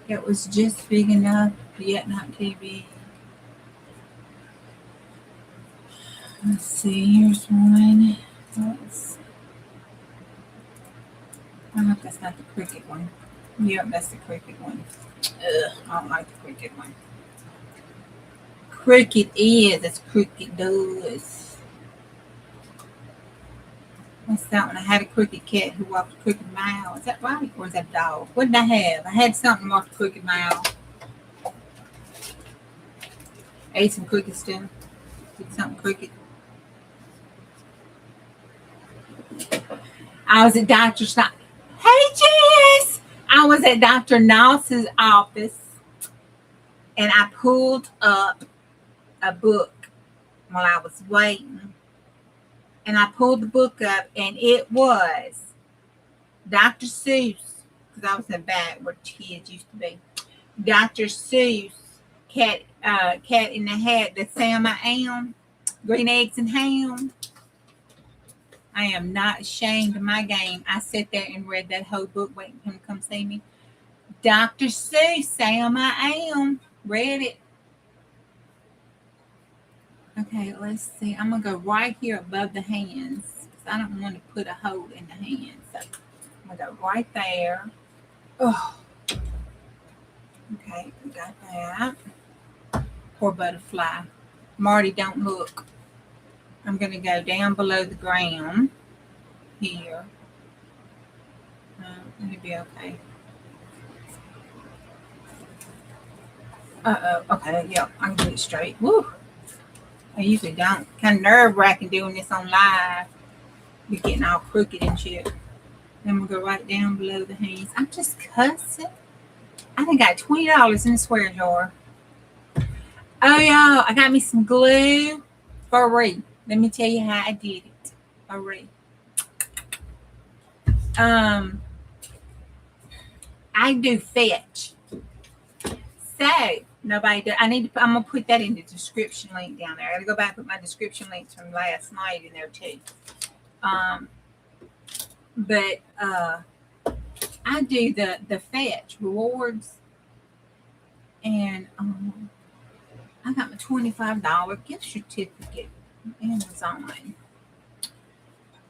It was just big enough, yet not too big. Let's see, here's one. I hope that's not the cricket one. Yep, that's the cricket one. Ugh, I don't like the cricket one. Cricket is as cricket does. What's that one? I had a cricket cat who walked a cricket mile. Is that right? Or is that a dog? What did I have? I had something walked a cricket mile. Ate some cricket stuff. Did something cricket. I was at Dr. Schneider. Hey, Jess! I was at Dr. Noss's office and I pulled up a book while I was waiting. And I pulled the book up and it was Dr. Seuss, because I was in the back where kids used to be. Dr. Seuss, Cat in the Hat, the Sam I Am, Green Eggs and Ham. I am not ashamed of my game. I sat there and read that whole book waiting for him to come see me. Dr. Seuss, Sam I Am. Read it. Okay, let's see. I'm going to go right here above the hands because I don't want to put a hole in the hands. So I'm going to go right there. Oh. Okay, we got that. Poor butterfly. Marty, don't look. I'm going to go down below the ground here. It'll be okay. Okay, yeah, I can do it straight. Woo! I usually don't. Kind of nerve-wracking doing this on live. Be getting all crooked and shit. Then I'm going to go right down below the hands. I'm just cussing. I think I got $20 in the swear jar. Oh, y'all, I got me some glue for free. Let me tell you how I did it. For free. I do fetch. So nobody do. I'm gonna put that in the description link down there. I gotta go back and put my description links from last night in there too. But I do the fetch rewards, and I got my $25 gift certificate from Amazon.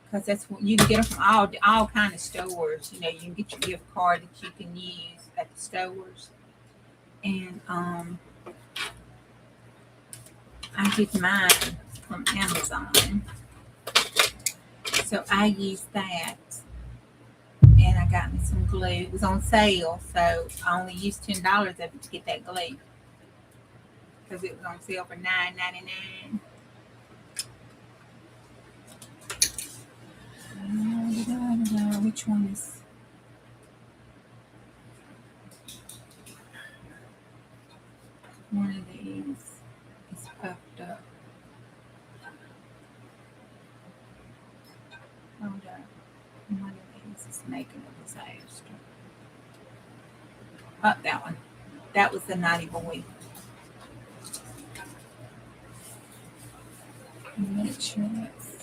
Because that's what you can get them from all kind of stores. You know, you can get your gift card that you can use at the stores. And I get mine from Amazon. So I used that. And I got me some glue. It was on sale, so I only used $10 of it to get that glue. Because it was on sale for $9.99. Which one is? One of these is puffed up. Hold up. One of these is making a disaster. Oh, that one. That was the naughty boy. Make sure that's.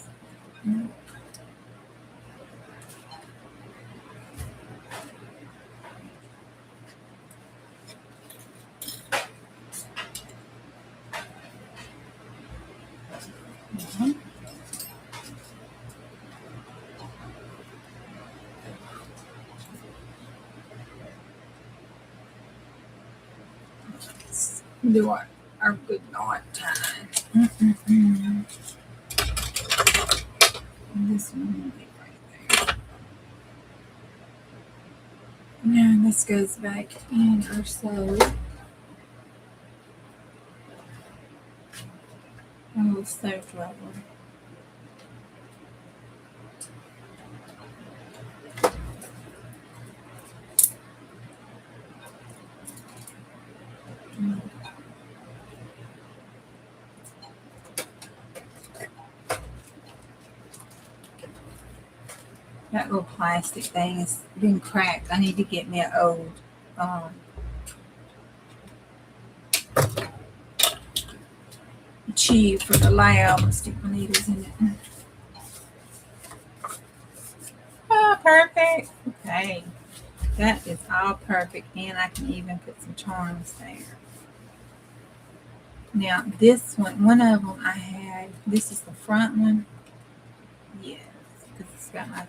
Do our good night time. This one will be right there. Now this goes back in our sew. Oh, so trouble. That little plastic thing has been cracked. I need to get me an old tube for the lab and stick my needles in it. Oh, perfect. Okay. That is all perfect. And I can even put some charms there. Now, this one of them I had, this is the front one. Yes, because it's got my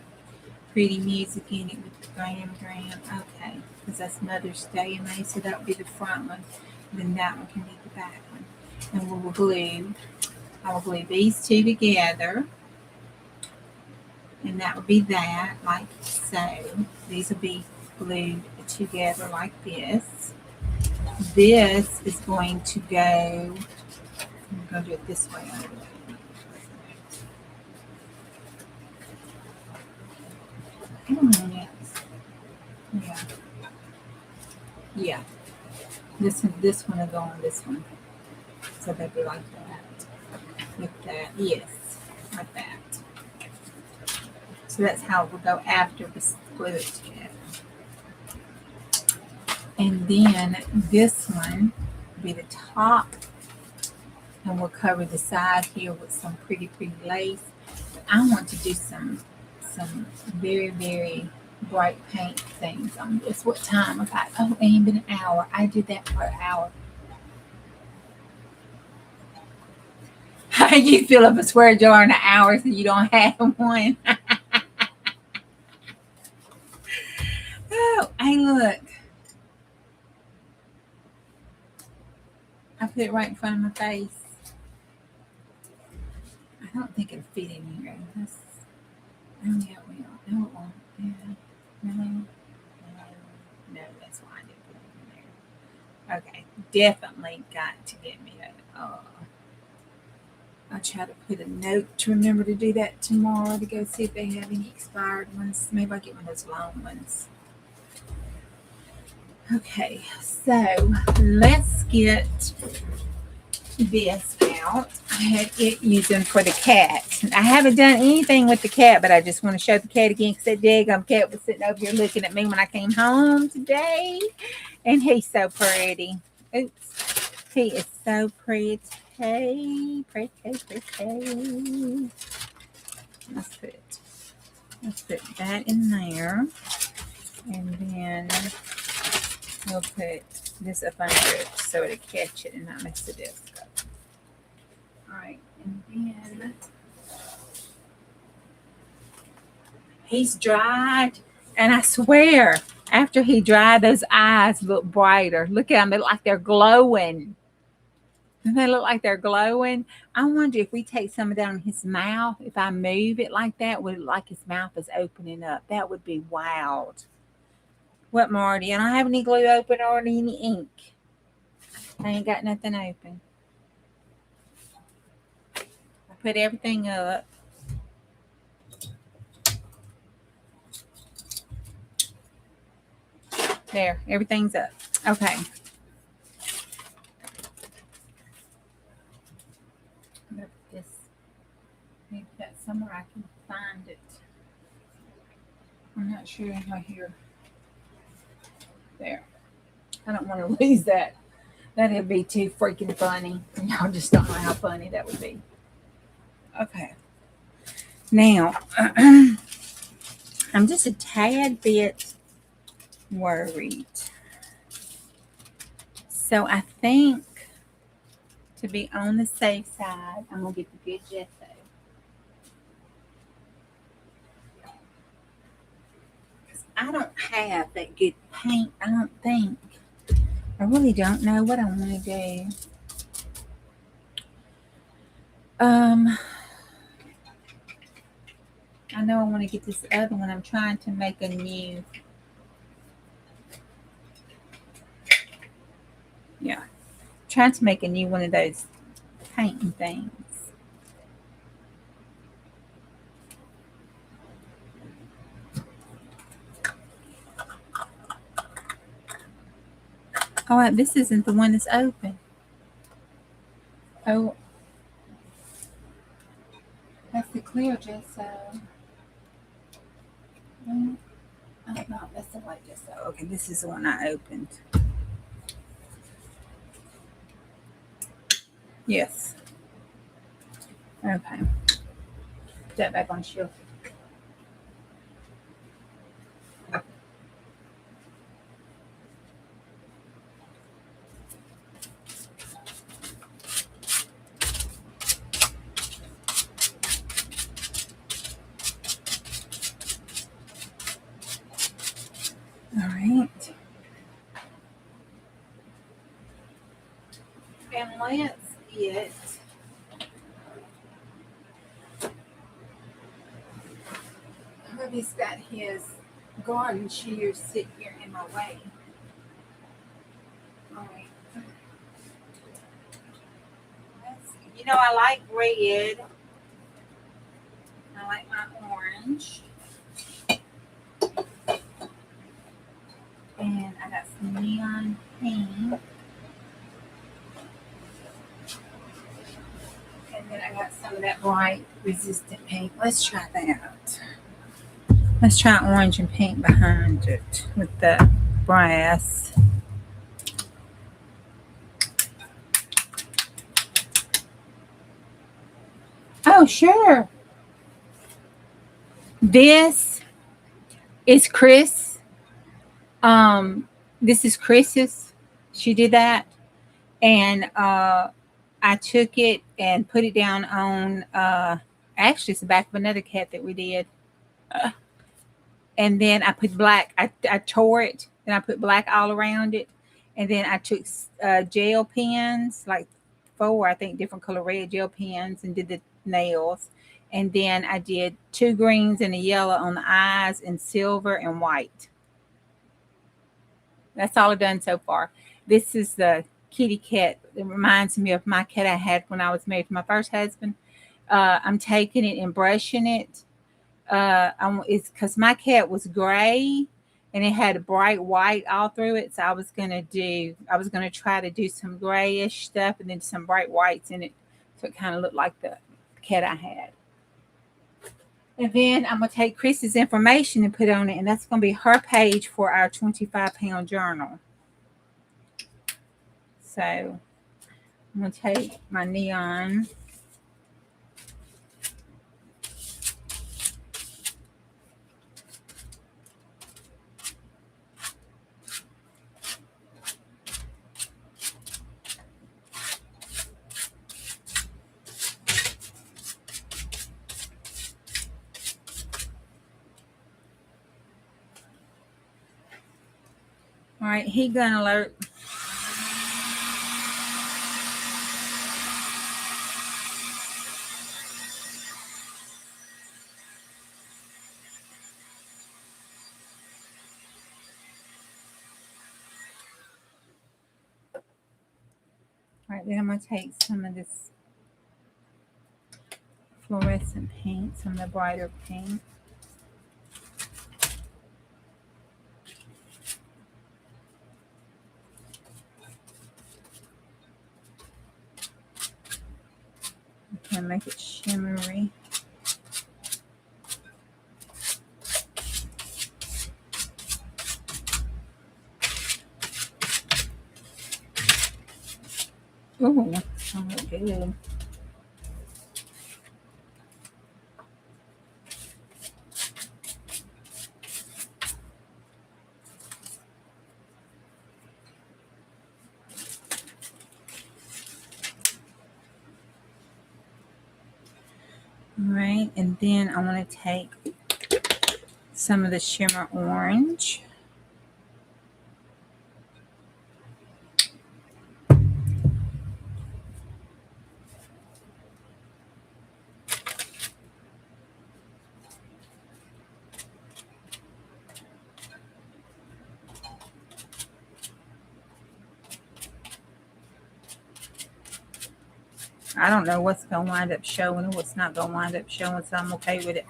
pretty music in it with the gram. Okay, because that's Mother's Day in May, so that would be the front one. And then that one can be the back one. And we will glue, I will glue these two together. And that would be that, like so. These will be glued together like this. This is going to go, I'm going to do it this way. Yeah. Yeah. This one will go on this one. So they'd be like that. Like that. Yes. Like that. So that's how it will go after we glue it together. And then this one will be the top. And we'll cover the side here with some pretty lace. But I want to do some very, very bright paint things on this. What time? I got, oh, it ain't been an hour. I did that for an hour. How you fill up a square jar in an hour so you don't have one? Oh, hey, look. I put it right in front of my face. I don't think it'll fit in here. Oh, yeah, it will. No, it won't. Yeah. No, that's why I didn't put it in there. Okay, definitely got to get me that. I'll try to put a note to remember to do that tomorrow to go see if they have any expired ones. Maybe I'll get one of those long ones. Okay, so let's get this out. I had it using for the cat. I haven't done anything with the cat, but I just want to show the cat again because that daggum cat was sitting over here looking at me when I came home today. And he's so pretty. Oops. He is so pretty. Pretty. Let's put that in there. And then we'll put this up under it so it'll catch it and not mess the disc up. All right, and then he's dried, and I swear, after he dried, those eyes look brighter. Look at them; they look like they're glowing. Don't they look like they're glowing? I wonder if we take some of that on his mouth, if I move it like that, would it look like his mouth is opening up? That would be wild. What, Marty? I don't have any glue open or any ink. I ain't got nothing open. I put everything up. There, everything's up. Okay. I'm gonna put this. Maybe that's somewhere I can find it. I'm not sure right here. There. I don't want to lose that. That'd be too freaking funny. Y'all just don't know how funny that would be. Okay. Now, I'm just a tad bit worried. So I think to be on the safe side, I'm going to get the good gesso. I don't have that good paint, I don't think. I really don't know what I want to do. I know I want to get this other one. I'm trying to make a new. Yeah. Trying to make a new one of those painting things. Oh, this isn't the one that's open. Oh, that's the clear gesso. Oh, no, that's the white gesso. Okay, this is the one I opened. Yes. Okay. Put that back on shelf. All right. And let's get Hubby's got his garden shears sitting here in my way. All right. You know, I like red. I like my orange. And I got some neon pink. And then I got some of that bright resistant pink. Let's try that. Let's try orange and pink behind it with the brass. Oh, sure. This is Chris. This is Chris's. She did that. And I took it and put it down on actually it's the back of another cat that we did. And then I put black. I tore it and I put black all around it. And then I took gel pens, like 4, I think, different color red gel pens, and did the nails. And then I did 2 greens and a yellow on the eyes, and silver and white. That's all I've done so far. This is the kitty cat. It reminds me of my cat I had when I was married to my first husband. I'm taking it and brushing it. It's because my cat was gray and it had a bright white all through it. So I was gonna try to do some grayish stuff and then some bright whites in it, so it kind of looked like the cat I had. And then I'm gonna take Chris's information and put on it, and that's gonna be her page for our 25-pound journal. So I'm gonna take my neon. All right, heat gun alert. All right, then I'm going to take some of this fluorescent paint, some of the brighter paint. And make it shimmery. Ooh, that's not look good. All right, and then I want to take some of the shimmer orange. I don't know what's going to wind up showing and what's not going to wind up showing, so I'm okay with it.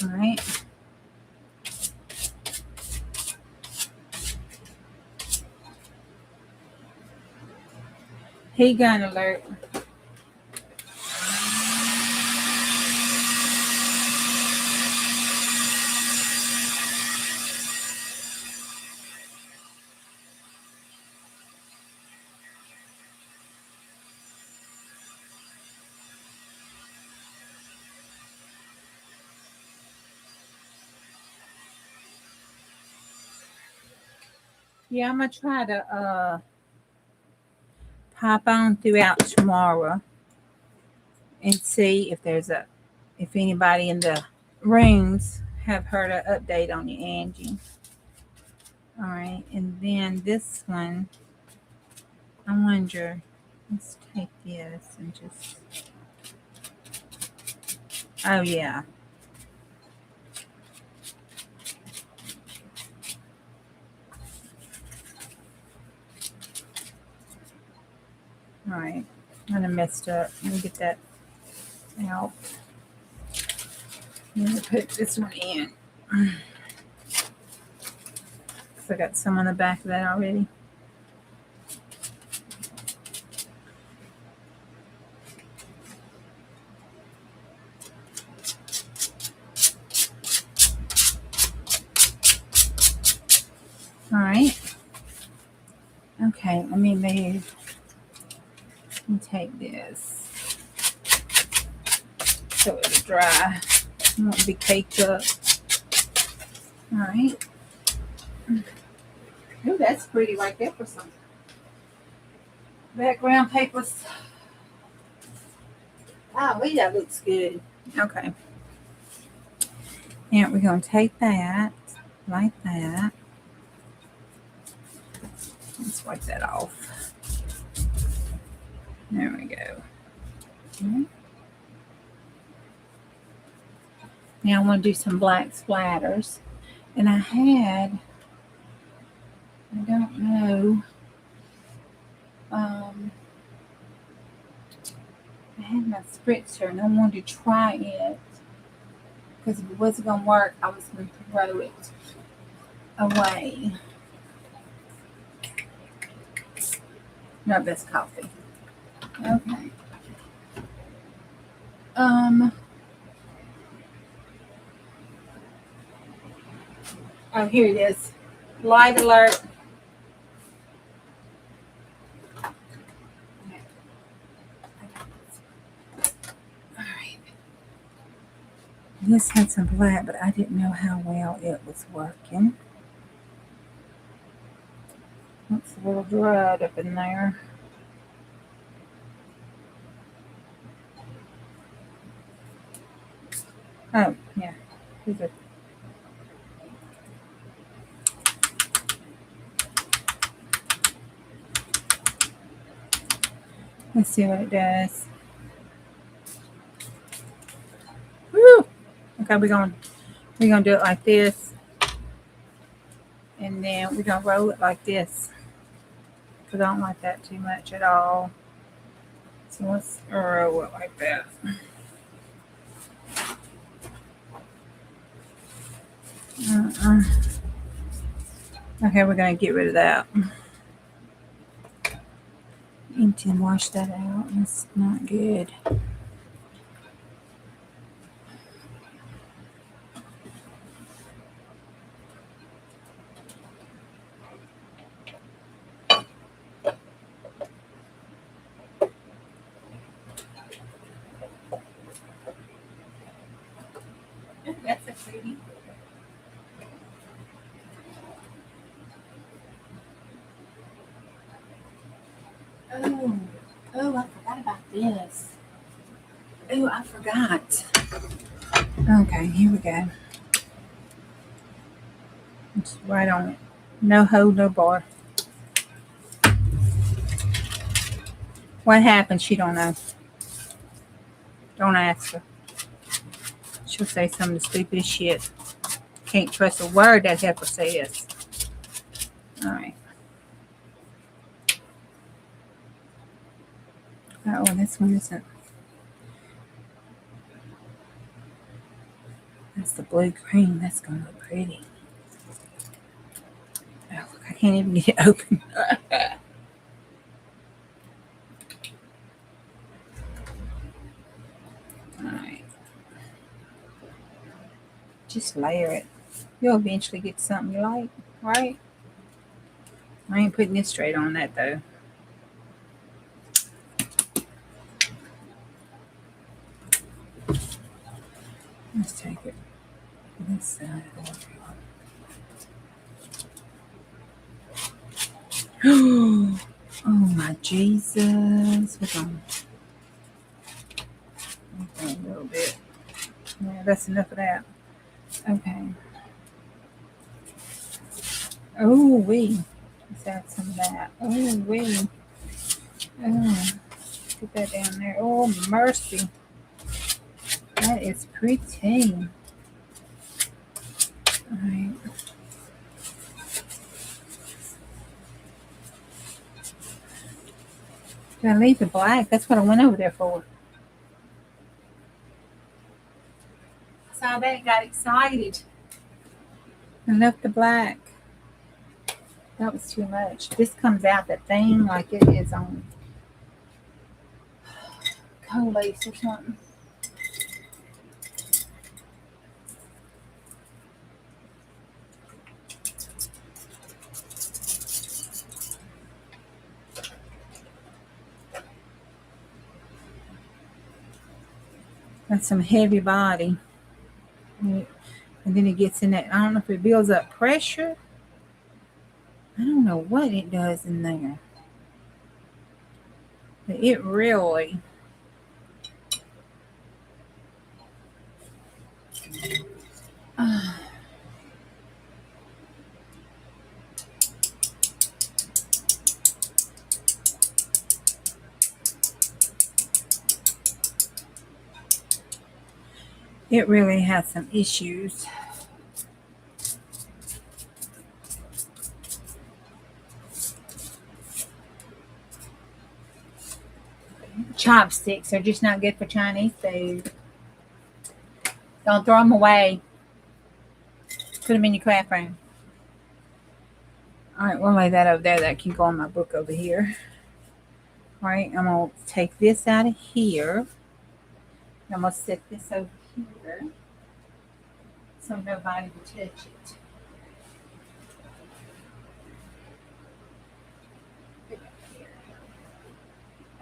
All right. Heat gun alert. Yeah, I'm going to try to pop on throughout tomorrow and see if anybody in the rooms have heard an update on you, Angie. All right, and then this one, I wonder, let's take this and just, oh yeah. All right, I kind of messed up. Let me get that out. I'm gonna put this one in. I got some on the back of that already. All right. Okay, let me move. Let me take this so it'll dry. It won't be caked up. All right. Oh, that's pretty right there for some background papers. Oh, that looks good. Okay. Now we're going to take that like that. Let's wipe that off. There we go. Okay. Now I want to do some black splatters. And I don't know, I had my spritzer and I wanted to try it because if it wasn't going to work, I was going to throw it away. No, that's coffee. Okay. Oh, here it is. Light alert. All right. This had some black, but I didn't know how well it was working. Looks a little dried up in there. Oh, yeah. Let's see what it does. Woo! Okay, we're gonna do it like this, and then we're gonna roll it like this because I don't like that too much at all. So let's roll it like that. Okay, we're gonna get rid of that. Need to wash that out. It's not good. pretty? Oh, I forgot about this. Oh, I forgot. Okay, here we go. Just right on it. No hold, no bar. What happened? She don't know. Don't ask her. She'll say some of the stupidest shit. Can't trust a word that heifer says. All right. Oh, this one isn't. That's the blue green. That's gonna look pretty. Oh, look, I can't even get it open. All right. Just layer it. You'll eventually get something you like, right? I ain't putting this straight on that though. Let's take it this side. Oh my Jesus. We're going a little bit. Yeah, that's enough of that. Okay. Oh, let's add some of that. Oh, oh, put that down there. Oh, mercy. That is pretty. All right. Did I leave the black? That's what I went over there for. Saw that, got excited. I left the black. That was too much. This comes out the thing like it is on co-lace or something. That's some heavy body. And then it gets in that, I don't know if it builds up pressure. I don't know what it does in there. But it really it really has some issues. Chopsticks are just not good for Chinese food. Don't throw them away. Put them in your craft room. All right, we'll lay that over there. That can go on my book over here. All right, I'm going to take this out of here. I'm going to set this over here so nobody will touch it.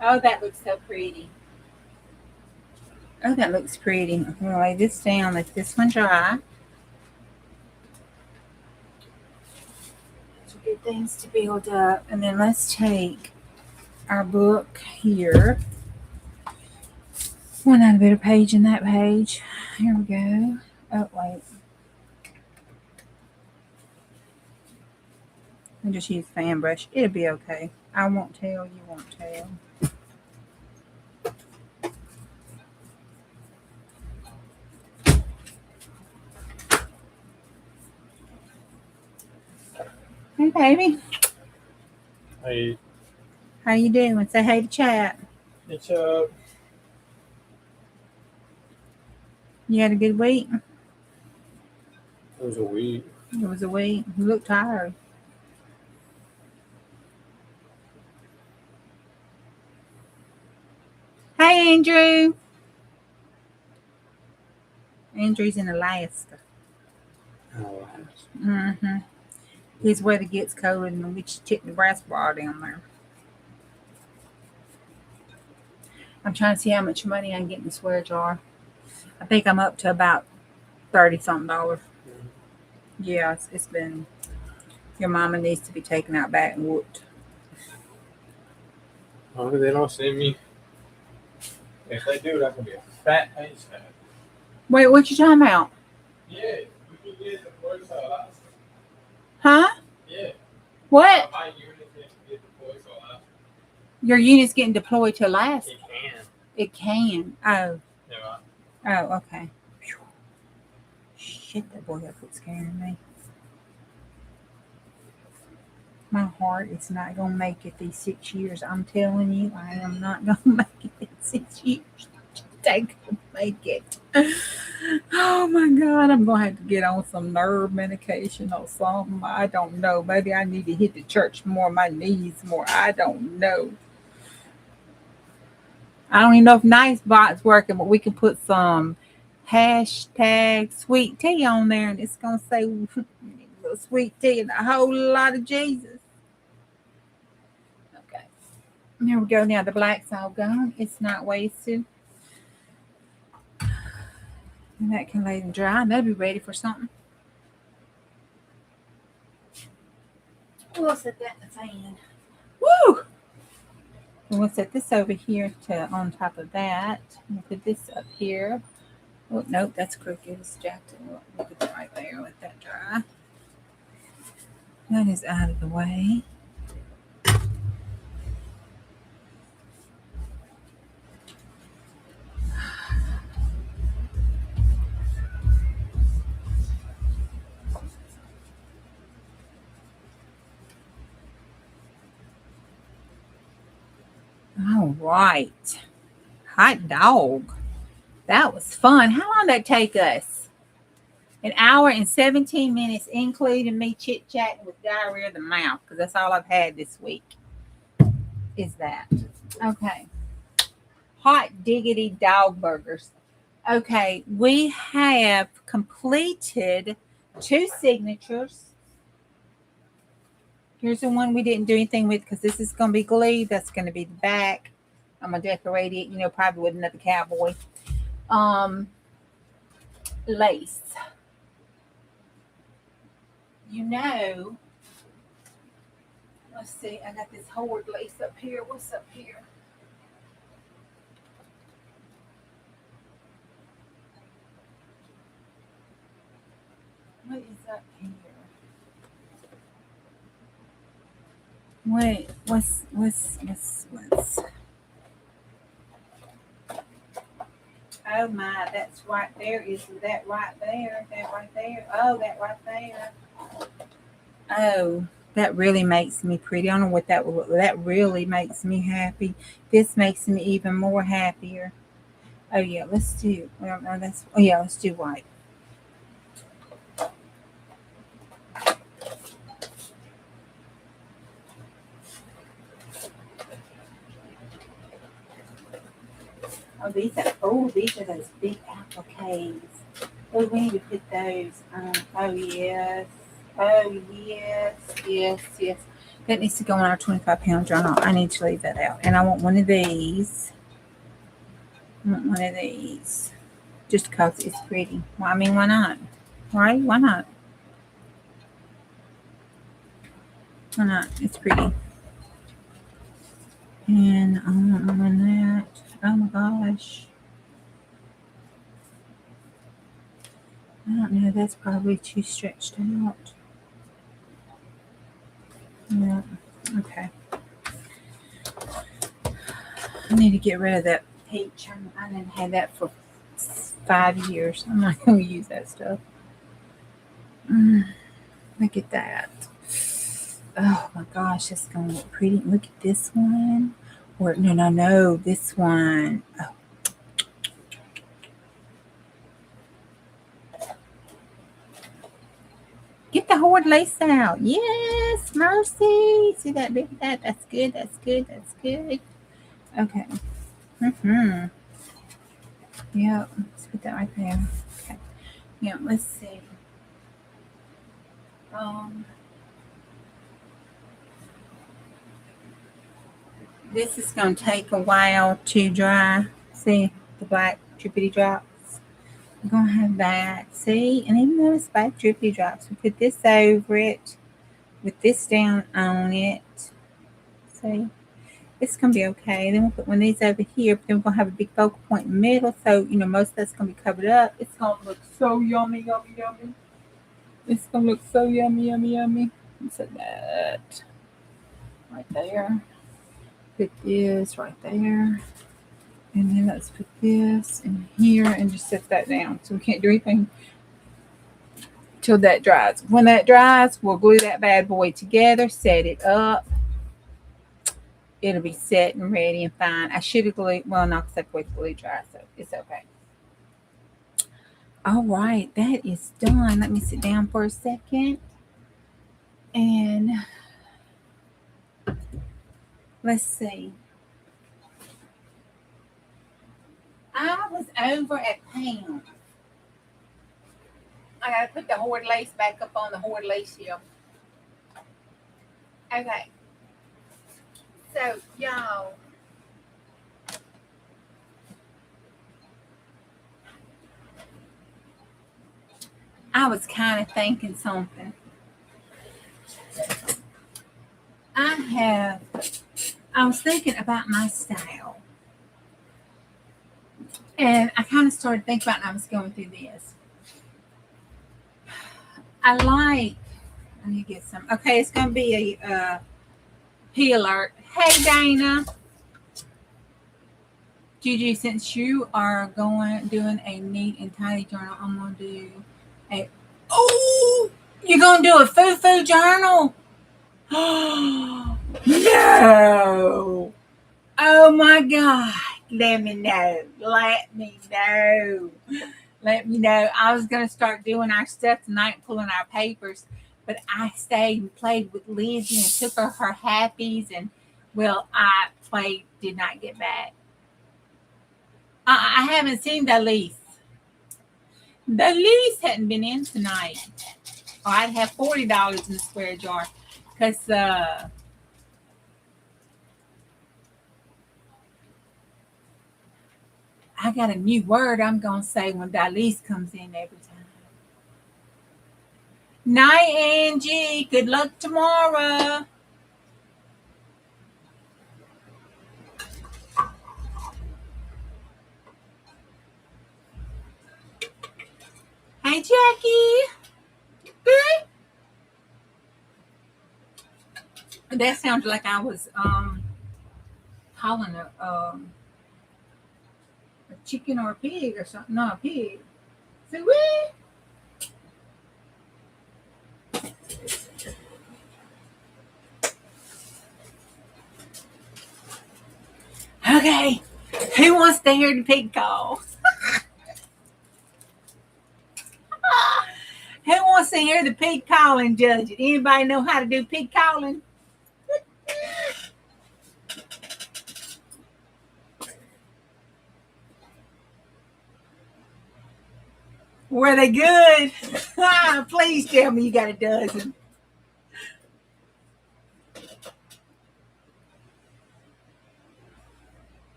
Oh, that looks so pretty. Oh, that looks pretty. I'm going to lay this down, let this one dry. To get things to build up. And then let's take our book here. One out a bit of page in that page. Here we go. Oh, wait. I just use fan brush. It'll be okay. I won't tell. You won't tell. Hey, baby. Hey. How you doing? Say hey to chat. It's up. You had a good week? It was a week. It was a week. You look tired. Hey, Andrew. Andrew's in Alaska. Mm-hmm. His weather gets cold and we just check the brass bar down there. I'm trying to see how much money I can get in the swear jar. I think I'm up to about $30-something. Yeah, it's been. Your mama needs to be taken out back and whooped. Oh, they don't see me. If they do, that's gonna be a fat paint stack. Wait, what you talking about? Yeah, we can get the voice out. Huh? Yeah. What? My unit can get the voice out. Your unit's getting deployed to Alaska. It can. It can. Oh. Yeah. Oh, okay. Shit, that boy got quit scaring me. My heart is not going to make it these 6 years. I'm telling you, I am not going to make it 6 years. They ain't going to make it. Oh my God, I'm going to have to get on some nerve medication or something. I don't know. Maybe I need to hit the church more, my knees more. I don't know. I don't even know if Nicebot's working, but we can put some hashtag sweet tea on there and it's going to say sweet tea and a whole lot of Jesus. Okay. There we go. Now the black's all gone. It's not wasted. And that can lay and dry. That'll be ready for something. We'll set that in the fan. Woo! And we'll set this over here to on top of that. We'll put this up here. Oh, nope, that's crooked. It's jacked. We'll put it right there. Let that dry. That is out of the way. All right. Hot dog. That was fun. How long did that take us? 1 hour and 17 minutes, including me chit-chatting with diarrhea of the mouth, because that's all I've had this week, is that. Okay. Hot diggity dog burgers. Okay, we have completed 2 signatures. Here's the one we didn't do anything with because this is going to be glued. That's going to be the back. I'm going to decorate it, probably with another cowboy. Lace. Let's see. I got this horde lace up here. What's up here? What is up here? Wait, what's oh my, that's right there. Is that right there? That right there? Oh, that right there. Oh, that really makes me pretty. I don't know what that really makes me happy. This makes me even more happier. Oh yeah, let's do let's do white. These are those big appliques. Oh, we need to put those. Oh yes. Yes. That needs to go in our 25-pound journal. I need to leave that out. And I want one of these. Just because it's pretty. Well, I mean, why not? Right? Why not? Why not? It's pretty. And I want one on that. Oh my gosh. I don't know. That's probably too stretched out. Yeah. Okay. I need to get rid of that peach. I didn't have that for 5 years. I'm not going to use that stuff. Look at that. Oh my gosh, that's going to look pretty. Look at this one. Or no, this one. Oh. Get the horde lace out. Yes, mercy. See that? Look at that. That's good. Okay. Yeah, let's put that right there. Okay. Yeah, let's see. This is going to take a while to dry. See the black drippity drops? We're going to have that. See? And even though it's by drippy drops, we put this over it with this down on it. See? It's going to be okay. Then we'll put one of these over here. But then we're going to have a big focal point in the middle. So, most of that's going to be covered up. It's going to look so yummy, yummy, yummy. It's going to look so yummy, yummy, yummy. Set that right there. Put this right there. And then let's put this in here and just set that down. So we can't do anything till that dries. When that dries, we'll glue that bad boy together, set it up. It'll be set and ready and fine. I should have glued, well, not because I put glue dry, so it's okay. All right, that is done. Let me sit down for a second. And let's see. I was over at Pam. I gotta put the hoard lace back up on the hoard lace here. Okay. So, y'all. I was kind of thinking something. I was thinking about my style. And I kind of started thinking about it, and I was going through this. I need to get some. Okay, it's going to be a P alert. Hey, Dana. Juju, since you are doing a neat and tidy journal, I'm going to do you're going to do a foo-foo journal? No. Oh, my God. Let me know. Let me know. I was going to start doing our stuff tonight, pulling our papers, but I stayed and played with Lizzie and took her happies, and, well, did not get back. I haven't seen Dalise. Dalise hadn't been in tonight. Or I'd have $40 in the square jar, because I got a new word I'm going to say when Dalise comes in every time. Night, Angie. Good luck tomorrow. Hey, Jackie. Good. That sounded like I was calling a chicken or a pig or something. No, a pig. So okay. Who wants to hear the pig call? Who wants to hear the pig calling, Judge? Anybody know how to do pig calling? Were they good? Please tell me you got a dozen.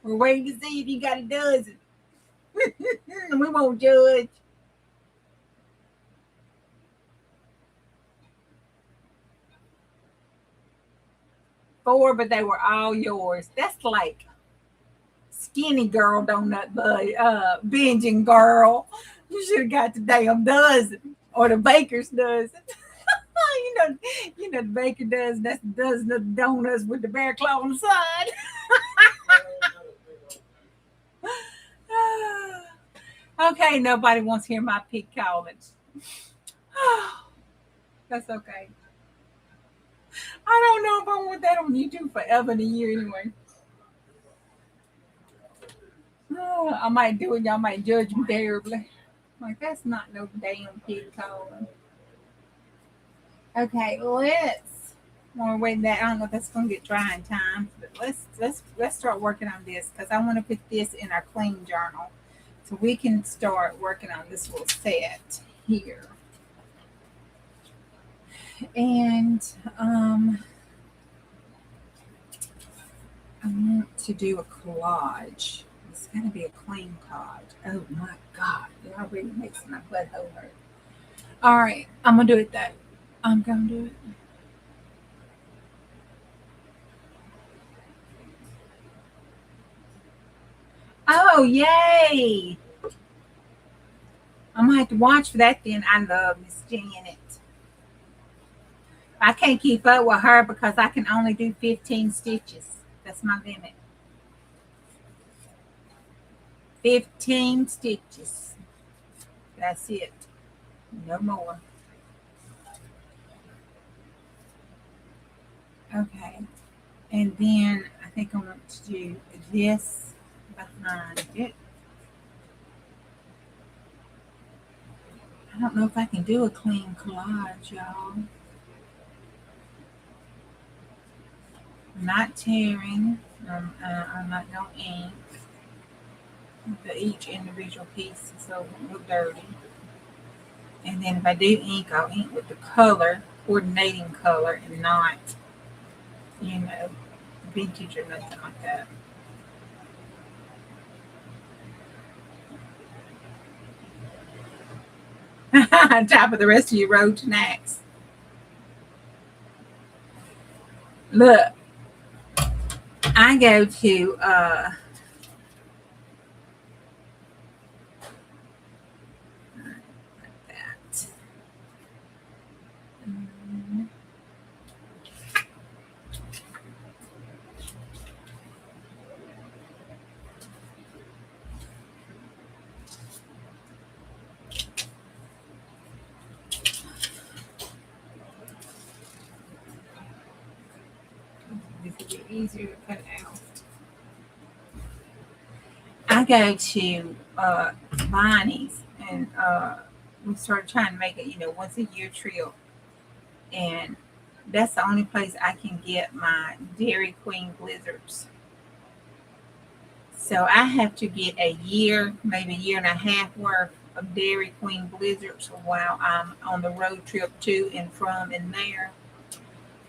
We're waiting to see if you got a dozen. We won't judge. Four, but they were all yours. That's like skinny girl donut binging girl. You should have got the damn dozen or the baker's dozen. you know the baker does. That's the dozen of donuts with the bear claw on the side. Okay, nobody wants to hear my pig calling. That's okay. I don't know if I want that on YouTube forever and a year anyway. I might do it. Y'all might judge me terribly. Like, that's not no damn pig calling. Okay, we'll wait that. I don't know if that's gonna get dry in time, but let's start working on this, because I want to put this in our clean journal so we can start working on this little set here. And to do a collage. It's going to be a clean collage. Oh my God. It already makes my butthole hurt. All right. I'm going to do it though. I'm going to do it. Oh, yay. I'm going to have to watch for that then. I love Miss Janet. I can't keep up with her because I can only do 15 stitches. That's my limit. 15 stitches. That's it. No more. Okay. And then I think I want to do this behind it. I don't know if I can do a clean collage, y'all. I'm not tearing. I'm not going to ink. Each individual piece so it won't look dirty. And then if I do ink, I'll ink with the color, coordinating color, and not, vintage or nothing like that. On top of the rest of your road snacks. Look, I go to this will be easier to cut out. I go to Bonnie's and we started trying to make it, once a year trip. And that's the only place I can get my Dairy Queen blizzards. So I have to get a year, maybe a year and a half worth of Dairy Queen blizzards while I'm on the road trip to and from and there.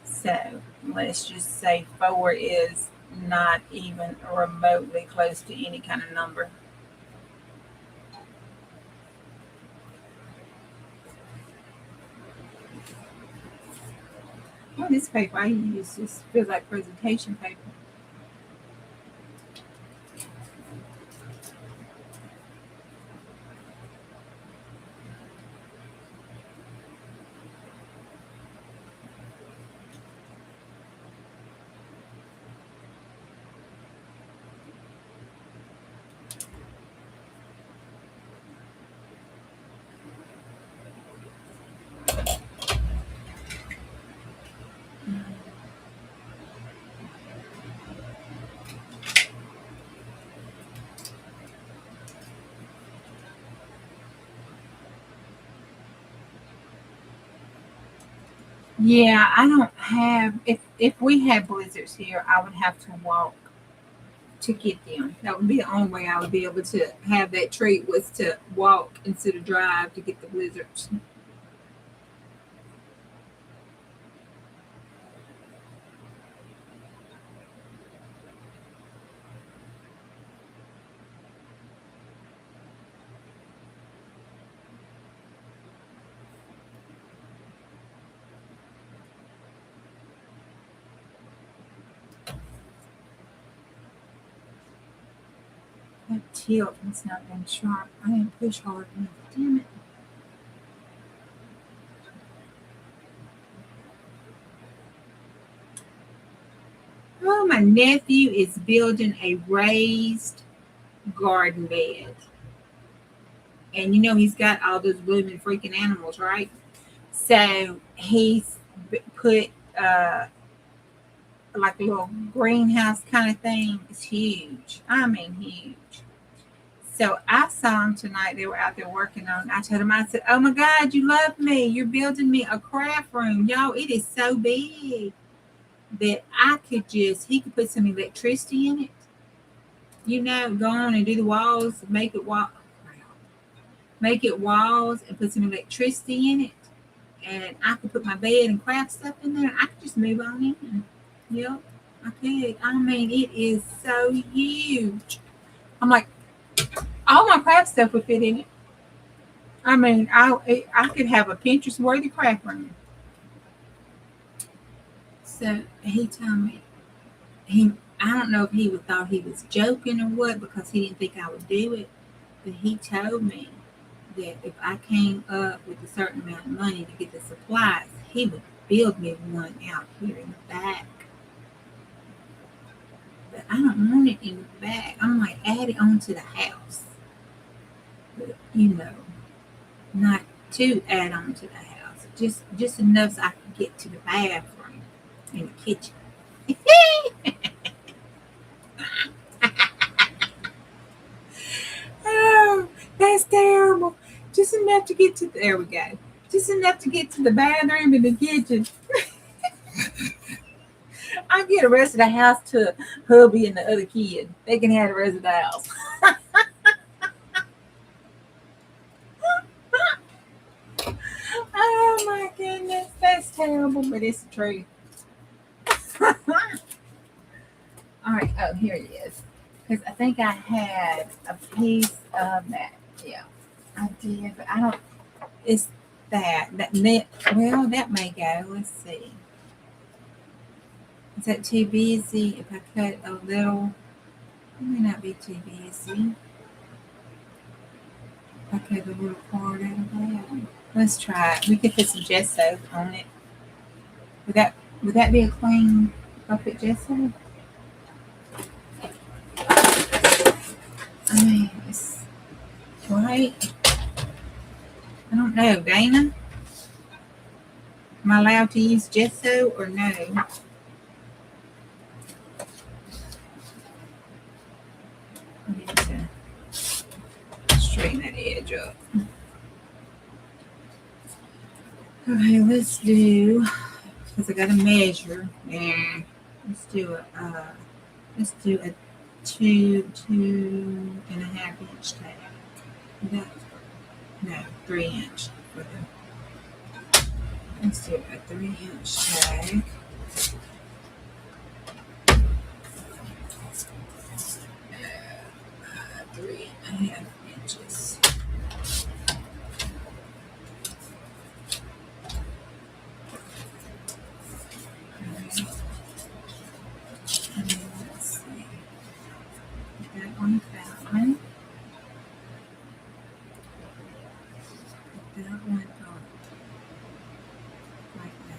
So let's just say 4 is not even remotely close to any kind of number. Oh, this paper I use just feels like presentation paper. Yeah, I don't have. If we had blizzards here, I would have to walk to get them. That would be the only way I would be able to have that treat was to walk instead of drive to get the blizzards. That tilt has not been sharp. I didn't push hard enough. Damn it. Oh, my nephew is building a raised garden bed. And he's got all those blooming freaking animals, right? So he's put like a little greenhouse kind of thing. It's huge. I mean, huge. So I saw him tonight. They were out there working on it. I told him, I said, oh my God, you love me. You're building me a craft room. Y'all, it is so big that he could put some electricity in it. Go on and do the walls, make it walls and put some electricity in it. And I could put my bed and craft stuff in there. And I could just move on in. Yep. Okay, I mean, it is so huge. I'm like, all my craft stuff would fit in it. I mean, I could have a Pinterest worthy craft room. So he told me I don't know if he thought he was joking or what because he didn't think I would do it, but he told me that if I came up with a certain amount of money to get the supplies, he would build me one out here in the back. But I don't want it in the back. I'm like, add it onto the house. But, not to add on to the house. Just enough so I can get to the bathroom and the kitchen. Oh, that's terrible. Just enough to get to there we go. Just enough to get to the bathroom and the kitchen. I get the rest of the house to hubby and the other kid. They can have the rest of the house. Oh my goodness, that's terrible, but it's the truth. All right, oh, here it is. Because I think I had a piece of that. Yeah, I did, but I don't. It's that net. Well, that may go. Let's see. Is that too busy? If I cut a little, it may not be too busy. If I cut a little part out of that. Let's try it. We could put some gesso on it. Would that be a clean? If I put gesso? I mean, it's right. I don't know, Dana. Am I allowed to use gesso or no? I need to straighten that edge up. Okay, let's do, because I got to measure. Yeah, let's do a 2.5 inch tag. No, 3 inch. Let's do a 3-inch tag. 3.5 inches. And then let's see. Put that on that one. Put that one on like that.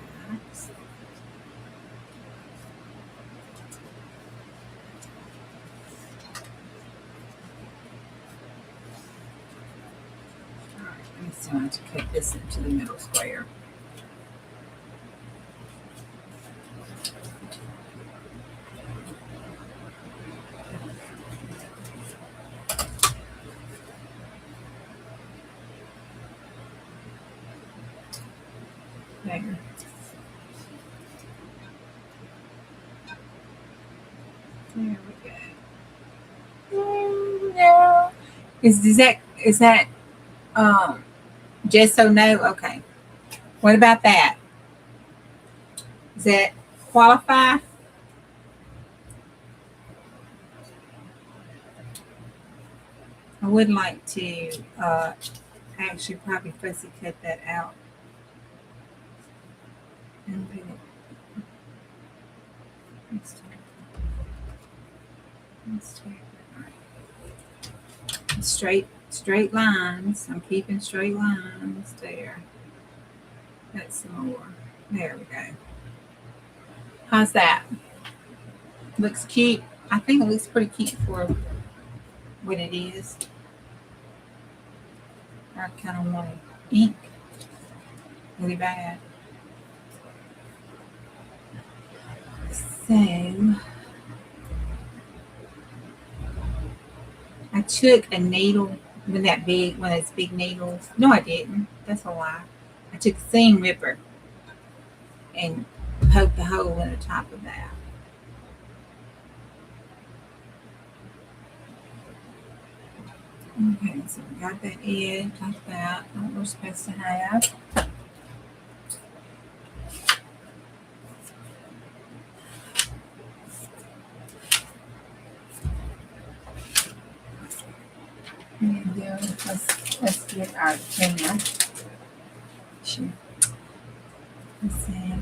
Alright, I'm just going to cut this into the middle square. There. There we go. Yeah. Is that gesso? No? Okay. What about that? Does that qualify? I would like to actually probably fussy cut that out. And put it. Let's take it. Straight lines. I'm keeping straight lines there. That's some more. There we go. How's that? Looks cute. I think it looks pretty cute for what it is. I kind of want to ink really bad. So I took a needle one of those big needles. No, I didn't. That's a lie. I took a seam ripper and poked a hole in the top of that. Okay, so we got that edge like that. What we're supposed to have. And let's get our camera. Sure. Let's see.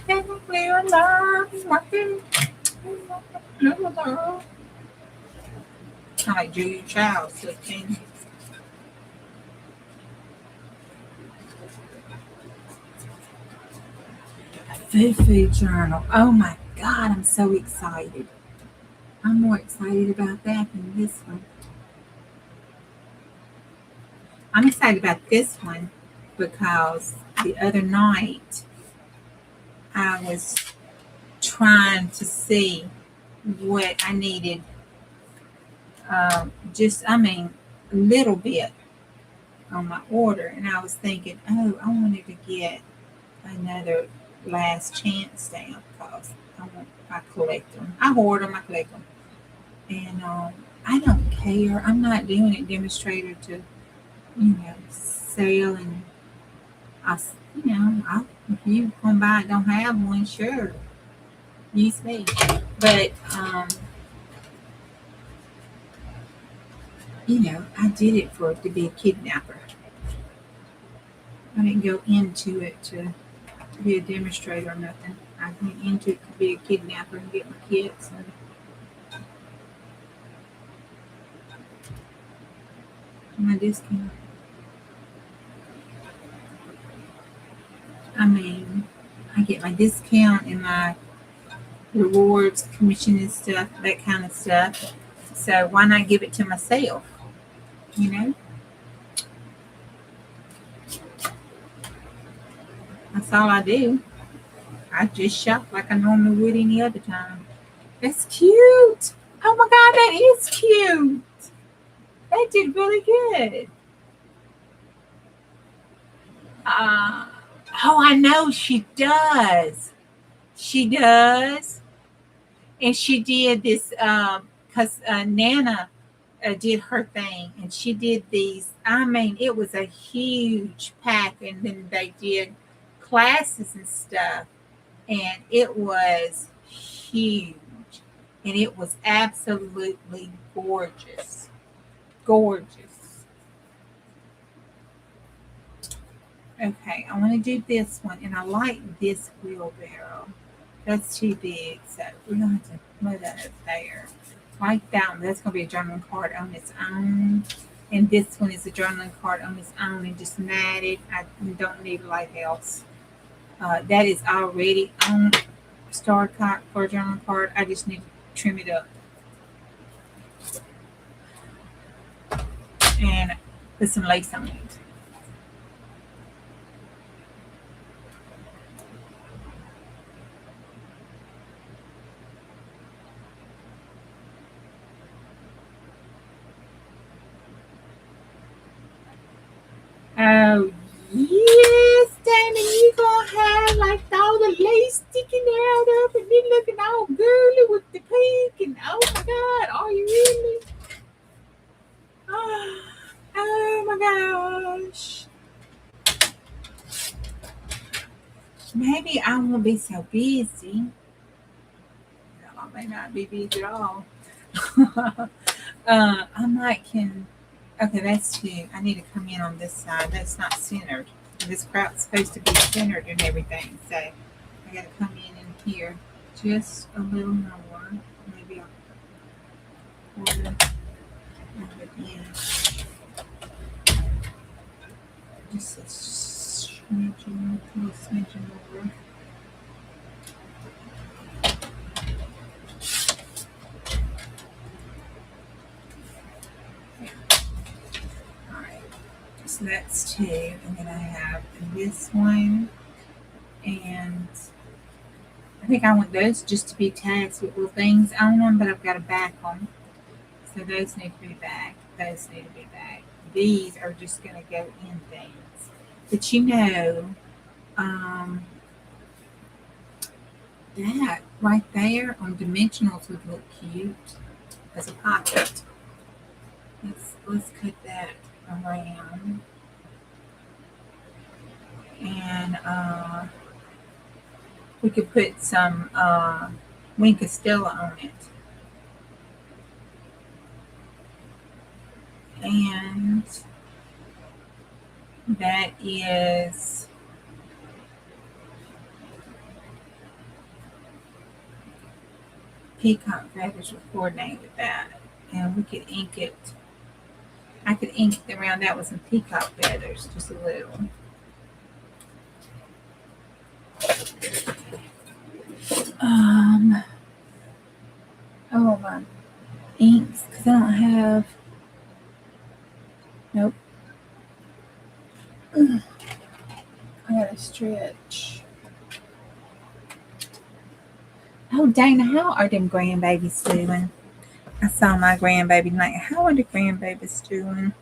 Technically alive, working. I like Juju Child, 16. Food journal. Oh my God, I'm so excited. I'm more excited about that than this one. I'm excited about this one because the other night I was trying to see what I needed. A little bit on my order, and I was thinking, oh, I wanted to get another last chance stamp because I collect them. I hoard them. I collect them, and I don't care. I'm not doing it demonstrator to sell, and if you come by and don't have one, sure, use me. But I did it to be a kidnapper. I didn't go into it to be a demonstrator or nothing. I went into it to be a kidnapper and get my kids. And my discount. I get my discount and my rewards, commission and stuff, that kind of stuff. So why not give it to myself? That's all I do. I just shop like I normally would any other time. That's cute. Oh my God, that is cute. That did really good. I know she does. She does. And she did this because Nana did her thing, and she did these. It was a huge pack, and then they did classes and stuff, and it was huge, and it was absolutely gorgeous. Gorgeous. Okay, I want to do this one, and I like this wheelbarrow. That's too big, so we're going to have to put that up there. Like that one, that's going to be a journaling card on its own. And this one is a journaling card on its own and just matted. I don't need light else. That is already on Star Card for a journaling card. I just need to trim it up. And put some lace on it. Oh, yes, Danny, you gonna have like all the lace sticking out of it and then looking all girly with the pink and oh my God, are you really? Oh my gosh. Maybe I won't be so busy. I may not be busy at all. I might can. Okay, that's two. I need to come in on this side. That's not centered. This crowd's supposed to be centered and everything. So I got to come in here just a little more. Maybe I'll quarter of it in. Just a smidgen, little smidgen over. So that's two, and then I have this one, and I think I want those just to be tags with little things on them, but I've got to back them. So those need to be back. Those need to be back. These are just going to go in things. But that right there on dimensionals would look cute as a pocket. Let's cut that around. And we could put some Wink Estella on it. And that is peacock feathers would coordinate with that. And we could ink it. I could ink it around that with some peacock feathers, just a little. Oh, my inks, because I don't have, nope. I gotta stretch. Oh, Dana, how are them grandbabies doing? I saw my grandbaby like, how are the grandbabies doing?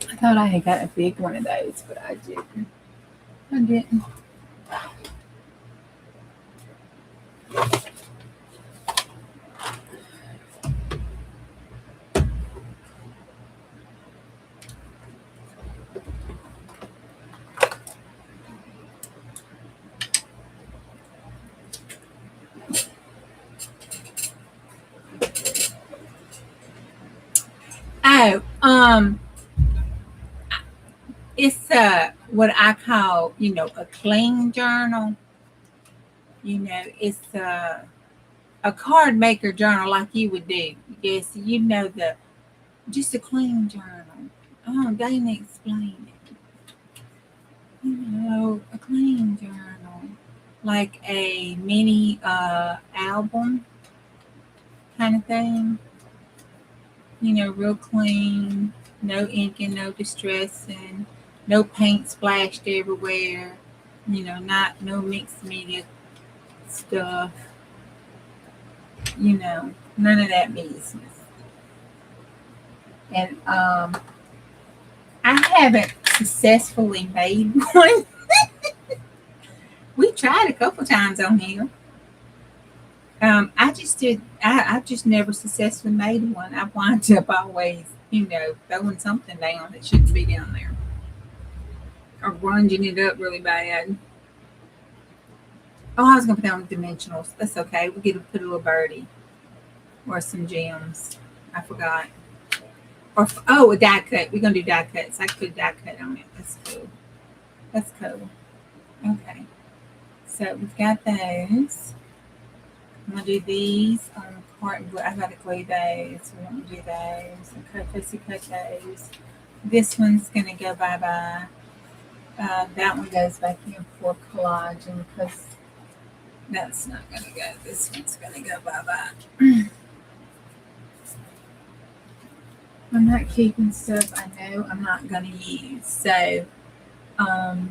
I thought I had got a big one of those, but I didn't. I didn't. Oh, it's what I call, a clean journal. It's a card maker journal like you would do. Yes, just a clean journal. Oh, Dana explain it. A clean journal, like a mini album kind of thing. Real clean, no inking, no distressing, no paint splashed everywhere. No mixed media stuff. None of that business. And I haven't successfully made one. We tried a couple times on here. I've just never successfully made one. I wind up always, throwing something down that shouldn't be down there. Or grunging it up really bad. Oh, I was going to put down dimensionals. That's okay. We're going to put a little birdie. Or some gems. I forgot. A die cut. We're going to do die cuts. I could put a die cut on it. That's cool. Okay. So we've got those. I'm going to do these on cardboard. I got to glue those. We're going to do those. Okay, cut those. This one's going to go bye-bye. That one goes back in for collaging because that's not going to go. This one's going to go bye-bye. I'm not keeping stuff I know I'm not going to use. So, I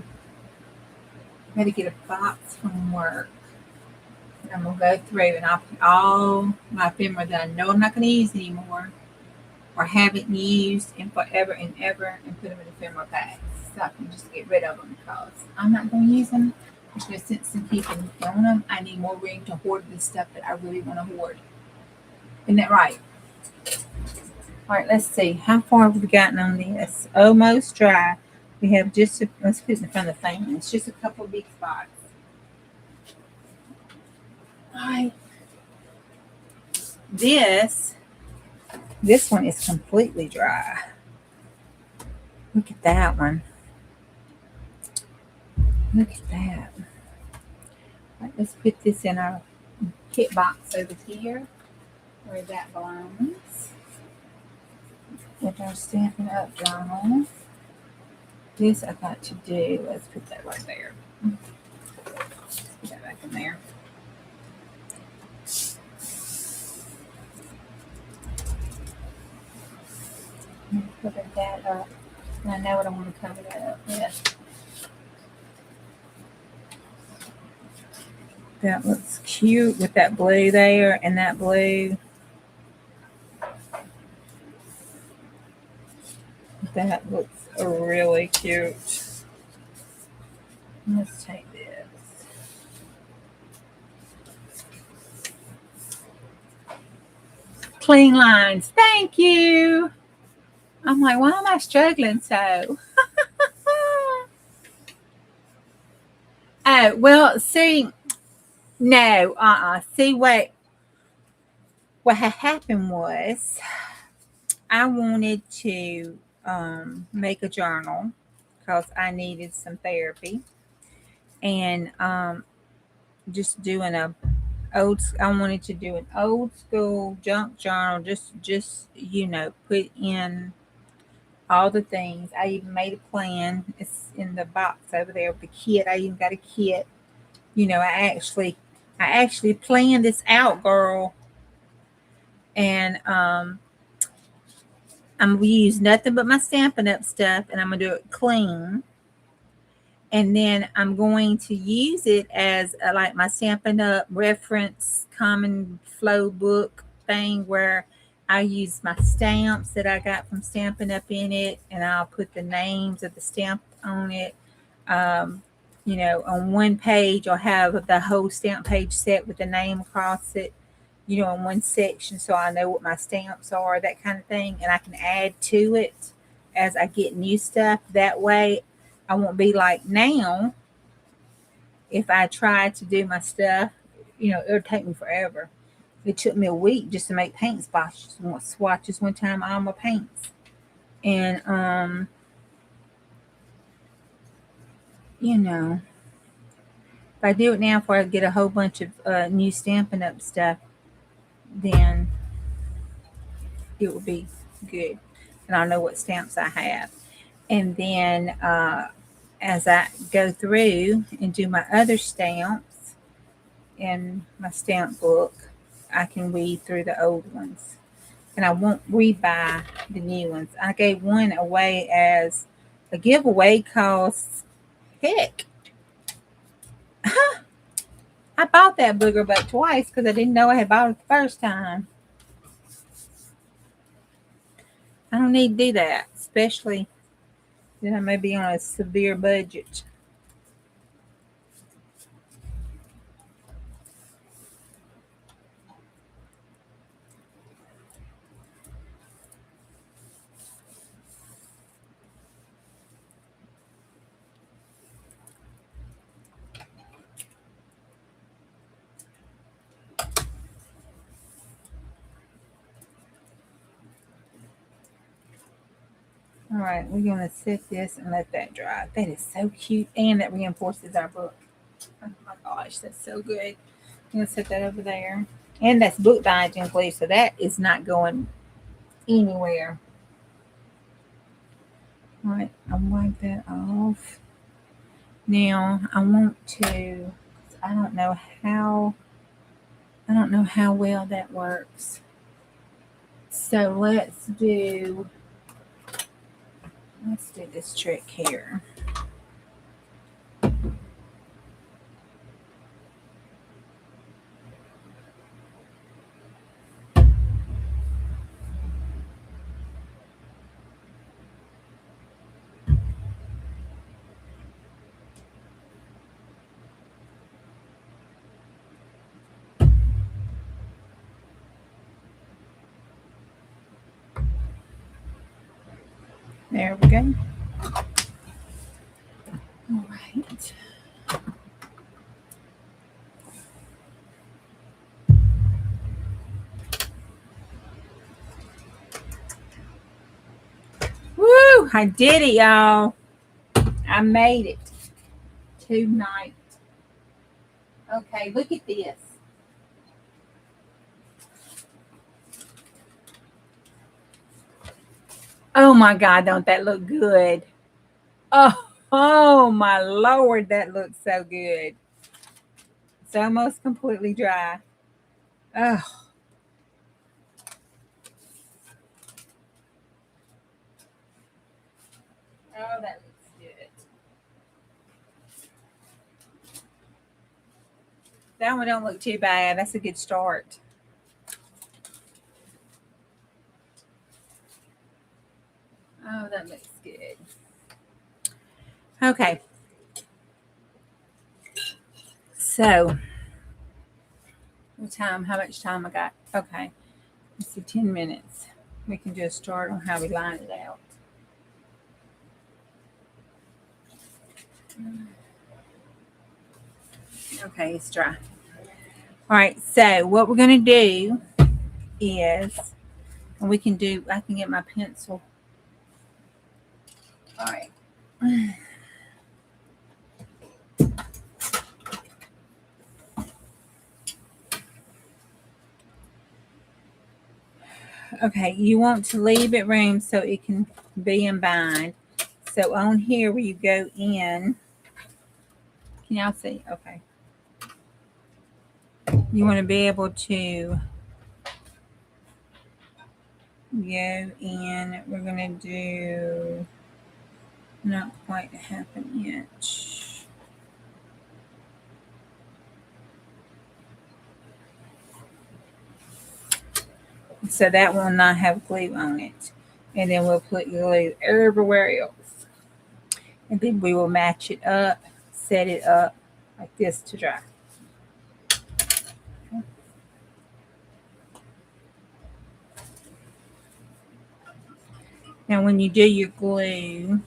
got to get a box from work. And I'm going to go through and I'll put all my ephemera that I know I'm not going to use anymore or haven't used in forever and ever and put them in ephemera bags. So I can just get rid of them because I'm not going to use them. There's no sense in keeping them. I need more room to hoard the stuff that I really want to hoard. Isn't that right? All right, let's see. How far have we gotten on this? Almost dry. We have just, let's put it in front of the thing. It's just a couple of big spots. All right. This one is completely dry. Look at that one. Look at that. All right, let's put this in our kit box over here where that belongs. With our Stampin' Up journal. This I got to do. Let's put that right there. Let's put that back in there. Cover that up. And I know what I want to cover that up with. That looks cute with that blue there and that blue. That looks really cute. Let's take this. Clean lines. Thank you. I'm like, why am I struggling so? No, well, see, no, See what had happened was I wanted to make a journal because I needed some therapy, and just doing I wanted to do an old school junk journal, just put in all the things. I even made a plan. It's in the box over there with the kit. I even got a kit. I actually planned this out, girl, and I'm gonna use nothing but my Stampin' Up stuff, and I'm gonna do it clean. And then I'm going to use it as like my Stampin' Up reference common flow book thing, where I use my stamps that I got from Stampin' Up in it, and I'll put the names of the stamp on it. Um, on one page, I'll have the whole stamp page set with the name across it, in one section, so I know what my stamps are, that kind of thing. And I can add to it as I get new stuff. That way, I won't be like now. If I try to do my stuff, it'll take me forever. It took me a week just to make paint swatches one time on my paints. And if I do it now before I get a whole bunch of new Stampin' Up stuff, then it will be good. And I'll know what stamps I have. And then as I go through and do my other stamps in my stamp book, I can weed through the old ones. And I won't rebuy the new ones. I gave one away as a giveaway because, heck, I bought that booger butt twice because I didn't know I had bought it the first time. I don't need to do that, especially that I may be on a severe budget. All right, we're going to set this and let that dry. That is so cute, and that reinforces our book. Oh my gosh, that's so good. I'm going to set that over there. And that's book binding glue, so that is not going anywhere. All right, I'll wipe that off. Now, I want to, I don't know how well that works. So let's do this trick here. There we go. All right. Woo! I did it, y'all. I made it tonight. Okay, look at this. Oh my God, don't that look good? Oh my Lord, that looks so good. It's almost completely dry. Oh. Oh, that looks good. That one don't look too bad. That's a good start. Oh, that looks good. Okay. So, how much time I got? Okay. Let's see, 10 minutes. We can just start on how we line it out. Okay, it's dry. All right, so what we're going to do is, and we can do, I can get my pencil. All right. Okay, you want to leave it room so it can be in bind. So on here where you go in, can y'all see? Okay. You want to be able to go in. We're going to do not quite half an inch. So that will not have glue on it. And then we'll put glue everywhere else. And then we will match it up, set it up like this to dry. Now when you do your glue,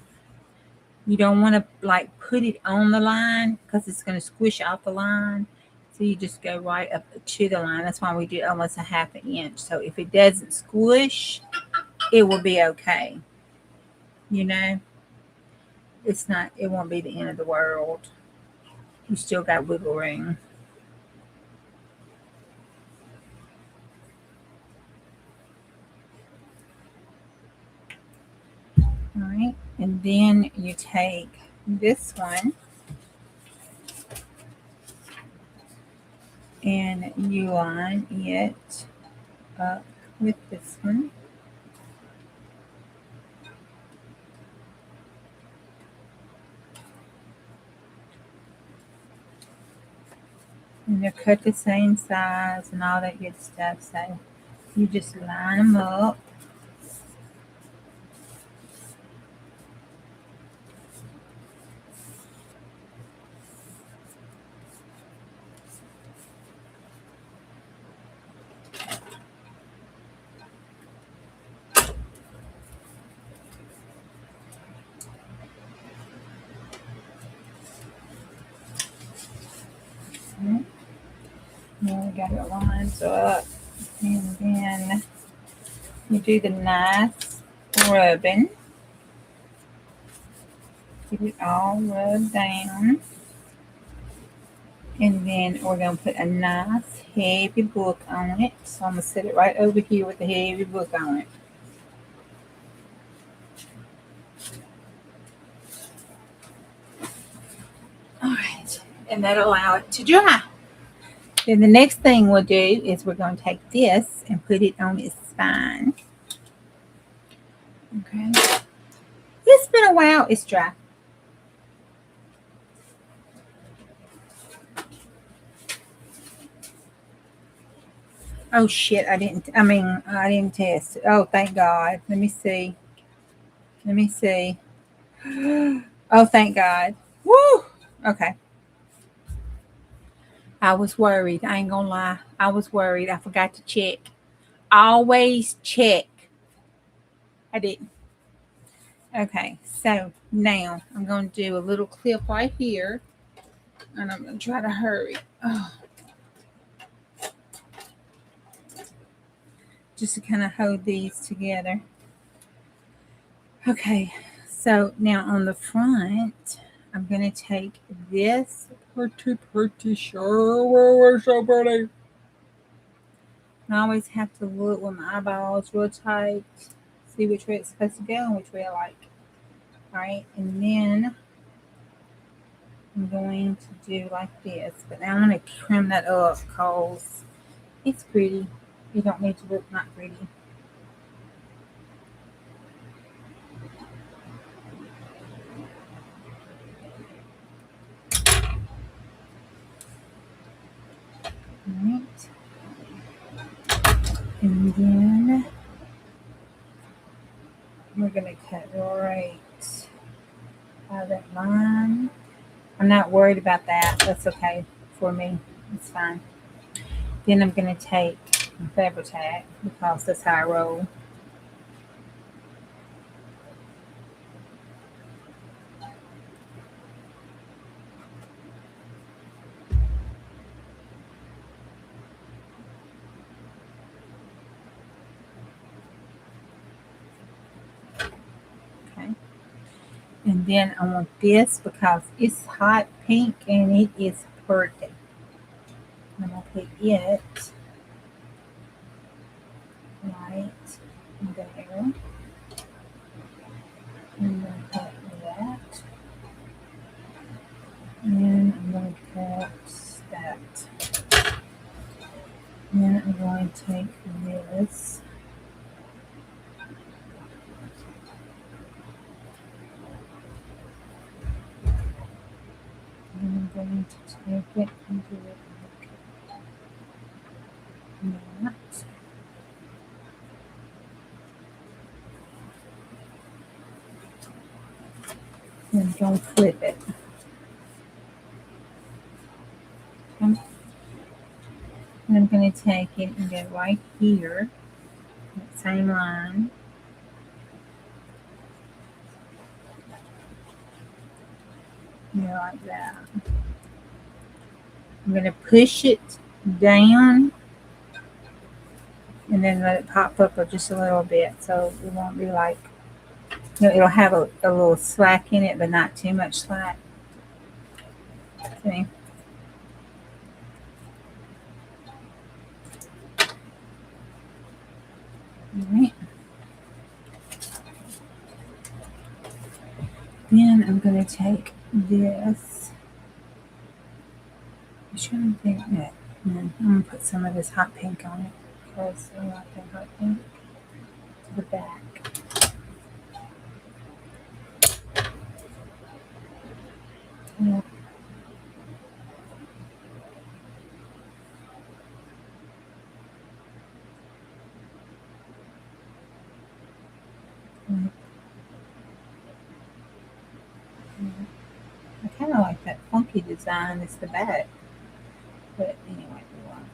you don't want to like put it on the line because it's going to squish out the line. So you just go right up to the line. That's why we did almost a half an inch. So if it doesn't squish, it will be okay. You know, it won't be the end of the world. You still got wiggle room. All right, and then you take this one and you line it up with this one. And they're cut the same size and all that good stuff. So you just line them up. Now we got it lined up. And then you do the nice rubbing. Get it all rubbed down. And then we're going to put a nice heavy book on it. So I'm going to set it right over here with the heavy book on it. All right. And that'll allow it to dry. Then the next thing we'll do is we're going to take this and put it on its spine. Okay. It's been a while. It's dry. Oh shit, I didn't test it. Oh, thank God. Let me see. Oh, thank God. Woo! Okay. I was worried. I ain't gonna lie. I was worried. I forgot to check. Always check. I didn't. Okay, so now I'm going to do a little clip right here. And I'm going to try to hurry. Oh. Just to kind of hold these together. Okay, so now on the front, I'm going to take this pretty sure. So pretty. I always have to look with my eyeballs real tight. See which way it's supposed to go and which way I like. All right, and then I'm going to do like this. But now I'm going to trim that up because it's pretty. You don't need to look not pretty. Alright. And then we're going to cut right out of that line. I'm not worried about that. That's okay for me. It's fine. Then I'm going to take fabric tack because that's how I roll. And then I want this because it's hot pink and it is pretty. I'm going to put it right there. I'm going to put that. And I'm going to put that. And then I'm going to take this. And I'm going to take it and do it like that. And don't flip it. Okay. And I'm going to take it and go right here, that same line. Yeah, like that. I'm going to push it down and then let it pop up just a little bit so it won't be like, it'll have a little slack in it, but not too much slack. See? Alright. Then I'm going to take this. I'm trying to think that. I'm going to put some of this hot pink on it because I like that hot pink to the back. Yeah. I kind of like that funky design. It's the back. But anyway, we want.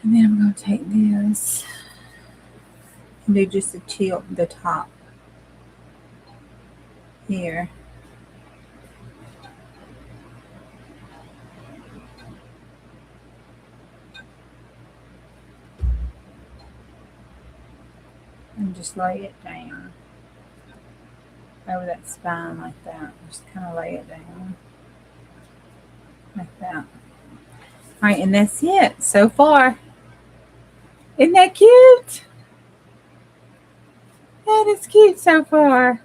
And then I'm going to take this and do just a tilt the top here. And just lay it down over that spine like that. Just kind of lay it down like that. All right, and that's it so far. Isn't that cute? That is cute so far.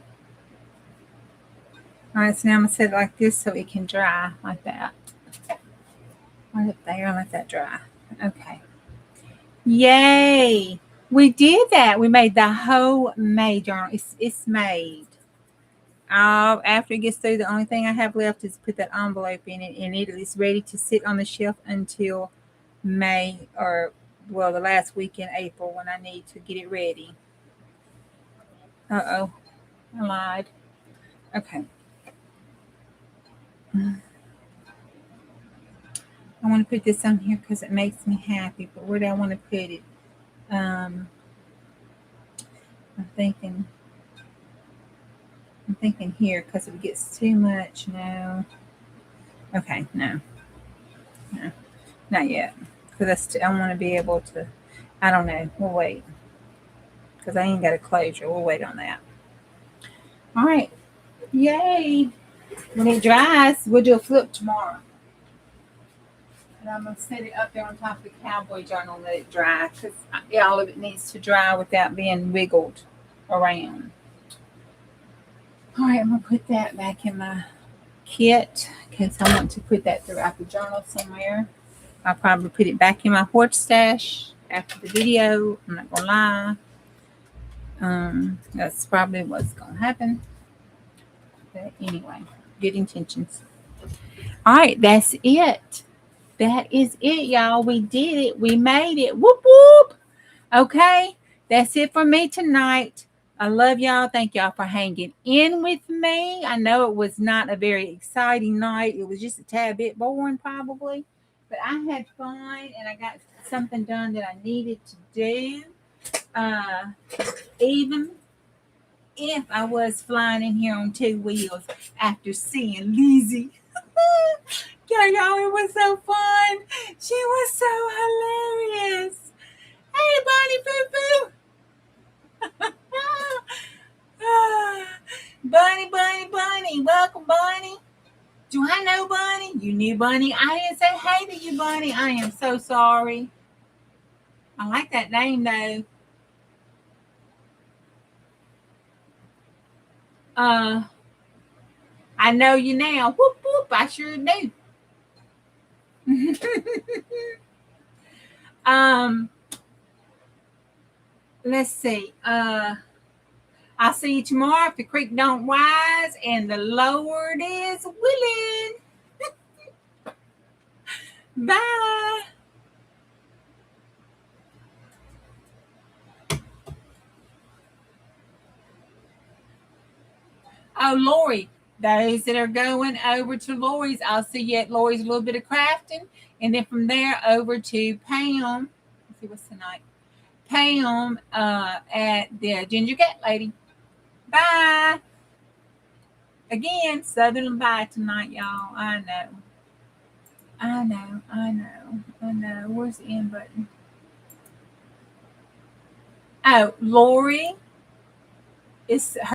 All right, so now I'm going to set it like this so it can dry like that. Right up there and let that dry. Okay. Yay! We did that. We made the homemade journal. It's made. After it gets through, the only thing I have left is put that envelope in it, and it is ready to sit on the shelf until May or, well, the last week in April when I need to get it ready. Uh-oh. I lied. Okay. I want to put this on here because it makes me happy, but where do I want to put it? I'm thinking here because if it gets too much, no. Okay, no, not yet. Because I want to be able to, I don't know. We'll wait. Because I ain't got a closure. We'll wait on that. All right. Yay. When it dries, we'll do a flip tomorrow. And I'm going to set it up there on top of the cowboy journal and let it dry. Because all of it needs to dry without being wiggled around. All right, I'm going to put that back in my kit because I want to put that throughout the journal somewhere. I'll probably put it back in my porch stash after the video. I'm not going to lie. That's probably what's going to happen. But anyway, good intentions. All right, that's it. That is it, y'all. We did it. We made it. Whoop, whoop. Okay, that's it for me tonight. I love y'all. Thank y'all for hanging in with me. I know it was not a very exciting night. It was just a tad bit boring probably. But I had fun and I got something done that I needed to do. Even if I was flying in here on 2 wheels after seeing Lizzie. Yeah, y'all, it was so fun. She was so hilarious. Hey, Bunny Boo Boo. Bunny. Welcome, Bunny. Do I know Bunny? You knew Bunny. I didn't say hey to you, Bunny. I am so sorry. I like that name, though. I know you now. Whoop, whoop. I sure do. Let's see. I'll see you tomorrow if the creek don't rise and the Lord is willing. Bye. Oh, Lori, those that are going over to Lori's, I'll see you at Lori's A Little Bit of Crafting. And then from there over to Pam. Let's see what's tonight. Pam at the Ginger Cat Lady. Bye. Again, Southern bye tonight, y'all. I know. Where's the end button? Oh, Lori is her.